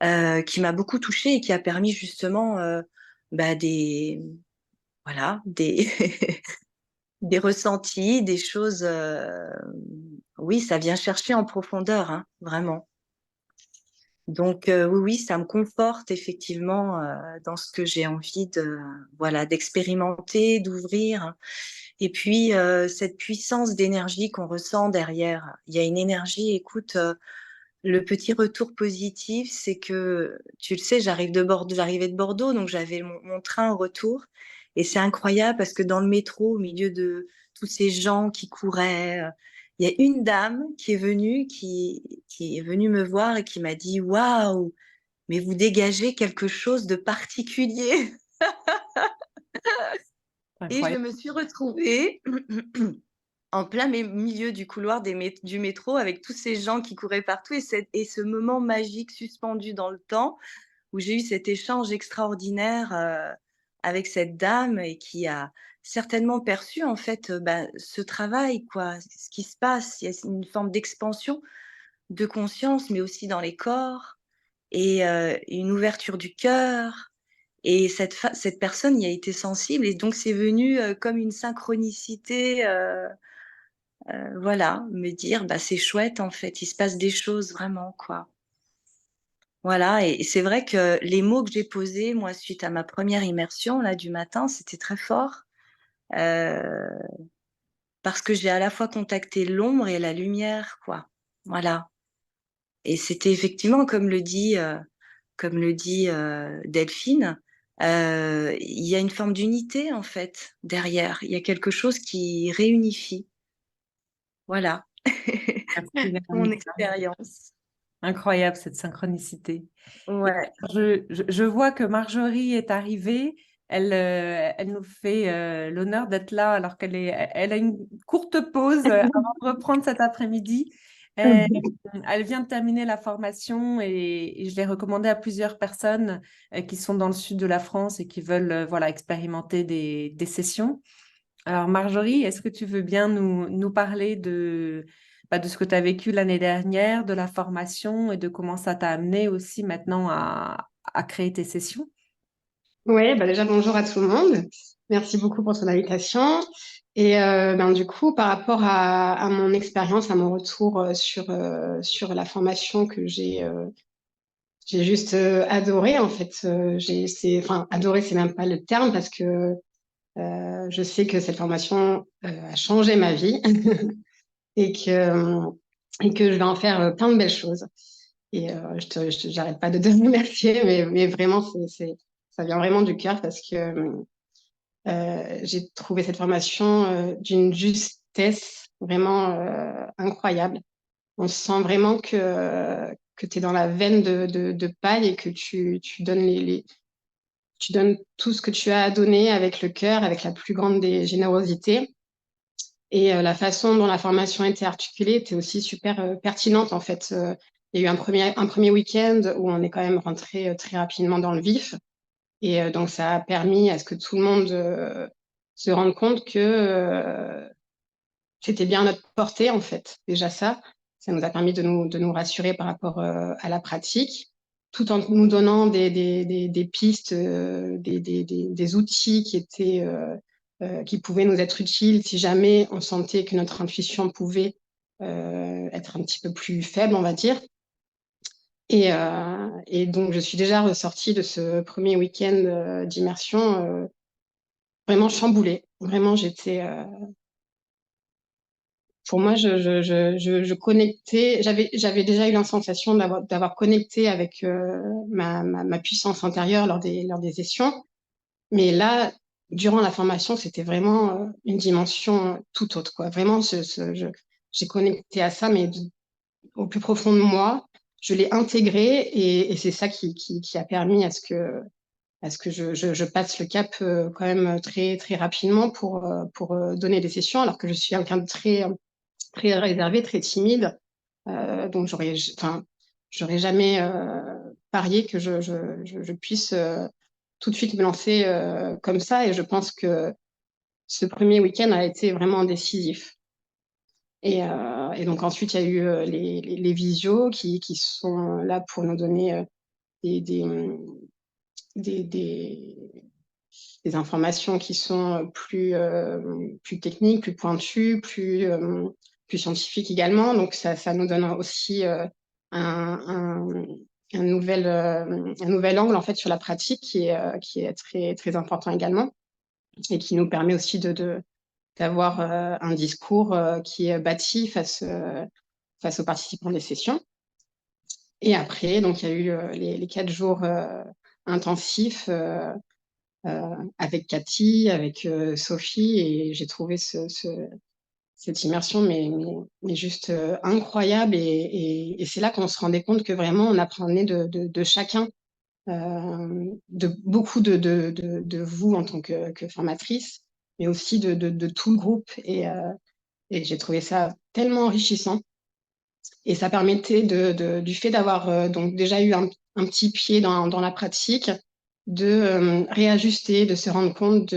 qui m'a beaucoup touchée et qui a permis justement, bah, voilà, des ressentis, des choses, oui, ça vient chercher en profondeur, hein, vraiment. Donc oui, oui, ça me conforte effectivement, dans ce que j'ai envie voilà, d'expérimenter, d'ouvrir. Et puis, cette puissance d'énergie qu'on ressent derrière. Il y a une énergie, écoute, le petit retour positif, c'est que, tu le sais, j'arrivais de Bordeaux, donc j'avais mon train au retour. Et c'est incroyable parce que dans le métro, au milieu de tous ces gens qui couraient, il y a une dame qui est venue me voir et qui m'a dit: «Waouh, mais vous dégagez quelque chose de particulier.» Et je Incroyable. me suis retrouvée en plein milieu du couloir du métro avec tous ces gens qui couraient partout et ce moment magique suspendu dans le temps où j'ai eu cet échange extraordinaire avec cette dame et qui a certainement perçu en fait ce travail, quoi, ce qui se passe. Il y a une forme d'expansion de conscience, mais aussi dans les corps et une ouverture du cœur. Et cette personne y a été sensible et donc c'est venu comme une synchronicité. Voilà, me dire: «Bah, c'est chouette en fait, il se passe des choses vraiment, quoi». Voilà et c'est vrai que les mots que j'ai posés, moi, suite à ma première immersion là du matin, c'était très fort, heu, parce que j'ai à la fois contacté l'ombre et la lumière, quoi. Voilà et c'était effectivement comme le dit, Delphine, il y a une forme d'unité en fait derrière. Il y a quelque chose qui réunifie. Voilà, Merci, mon Véronica. expérience. Incroyable cette synchronicité. Et Ouais. je vois que Marjorie est arrivée. Elle nous fait l'honneur d'être là alors elle a une courte pause avant de reprendre cet après-midi. Euh, Elle vient de terminer la formation et je l'ai recommandée à plusieurs personnes qui sont dans le sud de la France et qui veulent voilà, expérimenter des sessions. Alors Marjorie, est-ce que tu veux bien nous parler de ce que tu as vécu l'année dernière, de la formation et de comment ça t'a amené aussi maintenant à créer tes sessions? Oui, bah déjà bonjour à tout le monde. Merci beaucoup pour ton invitation. Et du coup, par rapport à mon expérience, à mon retour sur la formation que j'ai juste adoré en fait. Enfin adoré, c'est même pas le terme parce que je sais que cette formation a changé ma vie et que je vais en faire plein de belles choses. Et j'arrête pas de te remercier, mais vraiment, ça vient vraiment du cœur parce que j'ai trouvé cette formation d'une justesse vraiment incroyable. On sent vraiment que tu es dans la veine de paille et que tu donnes tu donnes tout ce que tu as à donner avec le cœur, avec la plus grande des générosités. Et la façon dont la formation était articulée était aussi super pertinente en fait. Il y a eu un premier week-end où on est quand même rentré très rapidement dans le vif. Et donc, ça a permis à ce que tout le monde se rende compte que c'était bien à notre portée, en fait. Déjà ça nous a permis de nous rassurer par rapport à la pratique, tout en nous donnant des pistes, des outils qui pouvaient nous être utiles si jamais on sentait que notre intuition pouvait être un petit peu plus faible, on va dire. Et donc, je suis déjà ressortie de ce premier week-end d'immersion vraiment chamboulée. Vraiment, pour moi, je connectais. J'avais déjà eu la sensation d'avoir connecté avec ma puissance intérieure lors des sessions. Mais là, durant la formation, c'était vraiment une dimension tout autre, quoi. Vraiment, j'ai connecté à ça, mais au plus profond de moi. Je l'ai intégré et c'est ça qui a permis à ce que je passe le cap quand même très, très rapidement pour donner des sessions, alors que je suis quelqu'un de très réservé, très timide. Donc, j'aurais jamais parié que je puisse tout de suite me lancer comme ça. Et je pense que ce premier week-end a été vraiment décisif. Et donc ensuite, il y a eu les visios qui sont là pour nous donner des, des, des, des, des informations qui sont plus techniques, plus pointues, plus scientifiques également. Donc ça nous donne aussi un, un nouvel angle en fait sur la pratique qui est très, très important également et qui nous permet aussi d'avoir un discours qui est bâti face aux participants des sessions. Et après, donc, il y a eu les 4 jours intensifs avec Cathy, avec Sophie, et j'ai trouvé cette immersion mais juste incroyable. Et c'est là qu'on se rendait compte que vraiment, on apprenait de chacun, de beaucoup de vous en tant que formatrice, mais aussi de tout le groupe. Et j'ai trouvé ça tellement enrichissant. Et ça permettait du fait d'avoir donc déjà eu un petit pied dans la pratique, de réajuster, de se rendre compte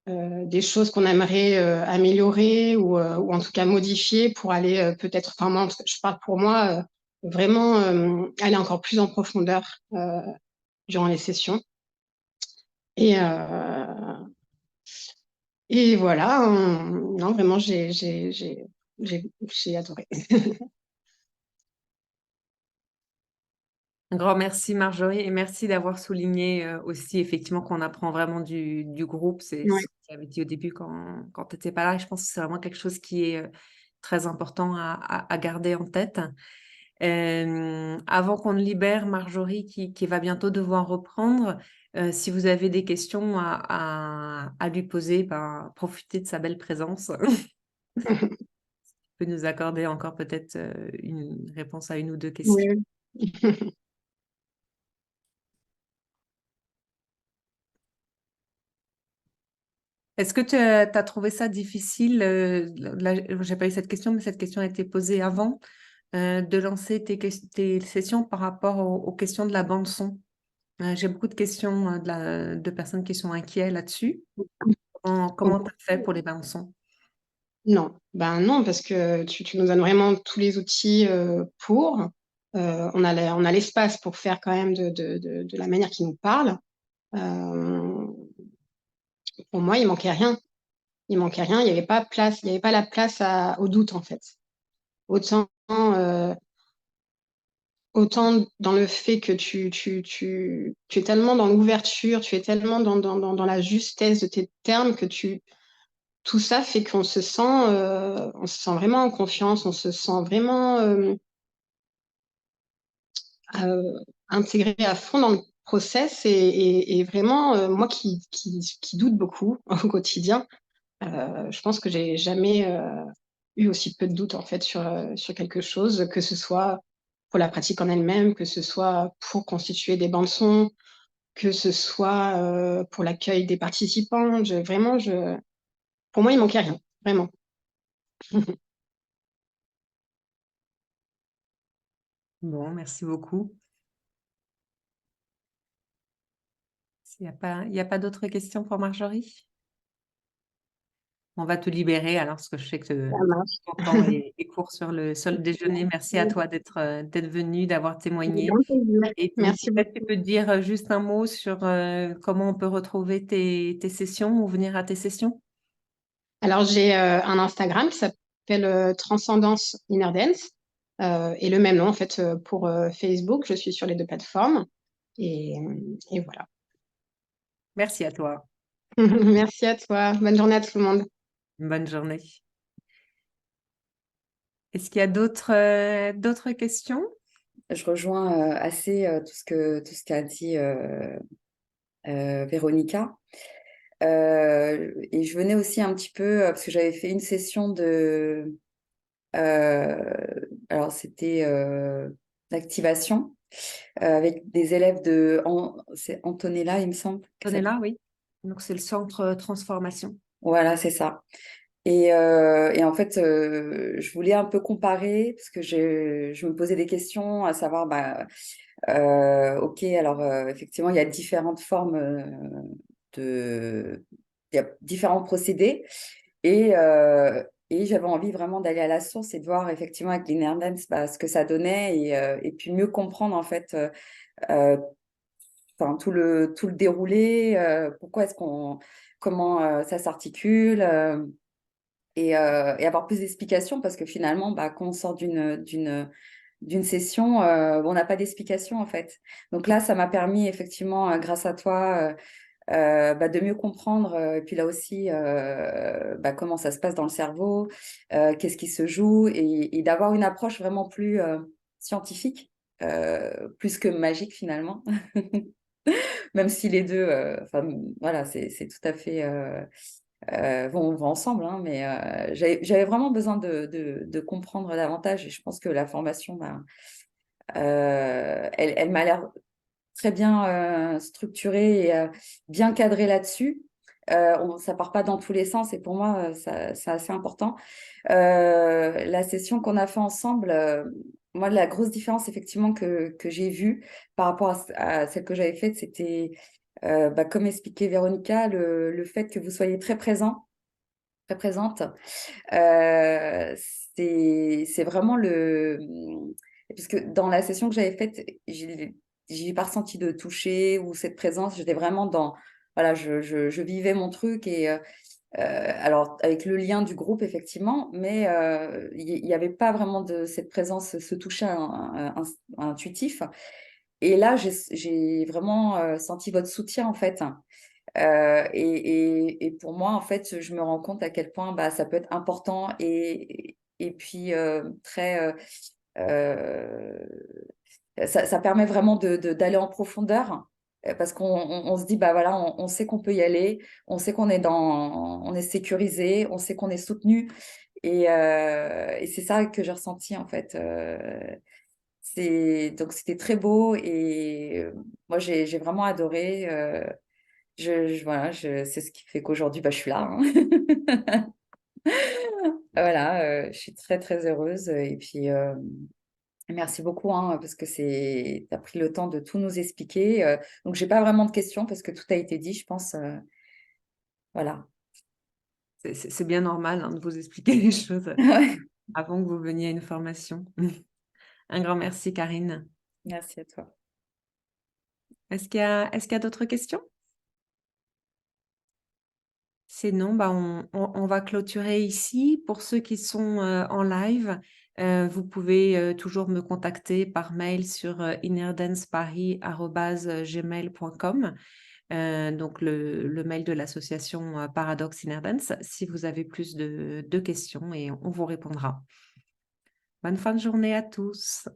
des choses qu'on aimerait améliorer ou en tout cas modifier pour aller peut-être, enfin moi, je parle pour moi, vraiment aller encore plus en profondeur durant les sessions. Et, euh, et voilà, non, vraiment, j'ai adoré. Un grand merci Marjorie et merci d'avoir souligné aussi effectivement qu'on apprend vraiment du groupe. C'est Ouais. ce que tu avais dit au début quand tu n'étais pas là et je pense que c'est vraiment quelque chose qui est très important à garder en tête. Avant qu'on ne libère Marjorie qui va bientôt devoir reprendre, si vous avez des questions à lui poser, ben, profitez de sa belle présence. Peut nous accorder encore peut-être une réponse à une ou deux questions. Oui. Est-ce que tu as trouvé ça difficile, j'ai pas eu cette question, mais cette question a été posée avant, de lancer tes sessions par rapport aux questions de la bande son? J'ai beaucoup de questions de personnes qui sont inquiètes là-dessus. Comment tu as fait pour les bandes son? Non, ben non, parce que tu nous donnes vraiment tous les outils pour. On a l'espace pour faire quand même de la manière qui nous parle. Euh, pour moi, il manquait rien. Il manquait rien. Il n'y avait pas place, il n'y avait pas la place au doute en fait. Autant, autant dans le fait que tu es tellement dans l'ouverture, tu es tellement dans la justesse de tes termes que tout ça fait on se sent vraiment en confiance, on se sent vraiment intégré à fond dans le process et vraiment, moi qui doute beaucoup au quotidien, je pense que j'ai jamais eu aussi peu de doute en fait sur quelque chose, que ce soit pour la pratique en elle-même, que ce soit pour constituer des bandes son, que ce soit pour l'accueil des participants. Pour moi, il manquait rien, vraiment. Bon, merci beaucoup. Il y a pas d'autres questions pour Marjorie? On va te libérer alors, parce que je sais que Ça marche. ton temps est court sur le déjeuner. Merci à toi d'être venu, d'avoir Avec témoigné. grand plaisir. Et puis, Merci peut-être tu beaucoup. peux dire juste un mot sur comment on peut retrouver tes sessions ou venir à tes sessions. Alors, j'ai un Instagram qui s'appelle Transcendance Inner Dance et le même nom en fait pour Facebook. Je suis sur les deux plateformes et voilà. Merci à toi. Merci à toi. Bonne journée à tout le monde. Bonne journée. Est-ce qu'il y a d'autres questions? Je rejoins assez tout ce qu'a dit Véronica. Et je venais aussi un petit peu, parce que j'avais fait une session alors c'était d'activation avec des élèves c'est Antonella, il me semble. Là, oui. Donc, c'est le centre transformation. Voilà, c'est ça. Et en fait, je voulais un peu comparer, parce que je me posais des questions, à savoir, ok, alors effectivement, il y a différentes formes il y a différents procédés, et, euh, et j'avais envie vraiment d'aller à la source et de voir effectivement avec l'Inner Dance ce que ça donnait, et puis mieux comprendre en fait euh, enfin, tout le déroulé, pourquoi est-ce comment ça s'articule. Et avoir plus d'explications parce que finalement, quand on sort d'une session, on n'a pas d'explication en fait. Donc là, ça m'a permis effectivement, grâce à toi, de mieux comprendre. Et puis là aussi, comment ça se passe dans le cerveau, qu'est-ce qui se joue et d'avoir une approche vraiment plus scientifique, plus que magique finalement. Même si les deux, voilà, c'est tout à fait. Vont ensemble, hein, mais j'avais vraiment besoin de comprendre davantage et je pense que la formation, elle m'a l'air très bien structurée et bien cadrée là-dessus. ça part pas dans tous les sens et pour moi, c'est assez important. La session qu'on a fait ensemble, moi, la grosse différence effectivement que j'ai vue par rapport à celle que j'avais faite, c'était, comme expliquait Véronica, le fait que vous soyez très présent, très présente. Euh, c'est vraiment puisque dans la session que j'avais faite, j'ai pas ressenti de toucher ou cette présence. J'étais vraiment dans, voilà, je vivais mon truc et alors avec le lien du groupe effectivement, mais il n'y avait pas vraiment de cette présence, ce toucher intuitif. Et là, j'ai vraiment senti votre soutien en fait. Et pour moi, en fait, je me rends compte à quel point ça peut être important et puis très. Euh, ça permet vraiment d'aller en profondeur parce qu'on se dit, bah voilà, on sait qu'on peut y aller, on sait on est sécurisé, on sait qu'on est soutenu. Et c'est ça que j'ai ressenti en fait. Donc c'était très beau et moi j'ai vraiment adoré. Voilà, c'est ce qui fait qu'aujourd'hui, je suis là, hein. Voilà, je suis très, très heureuse. Et puis, merci beaucoup, hein, parce que tu as pris le temps de tout nous expliquer. Donc, j'ai pas vraiment de questions parce que tout a été dit, je pense. Voilà. C'est bien normal hein, de vous expliquer les choses Ouais. avant que vous veniez à une formation. Un grand merci, Karine. Merci à toi. Est-ce qu'il y a d'autres questions? Sinon, on va clôturer ici. Pour ceux qui sont en live, vous pouvez toujours me contacter par mail sur innerdanceparis@gmail.com. Donc le mail de l'association Paradox Inner Dance, si vous avez plus de questions et on vous répondra. Bonne fin de journée à tous.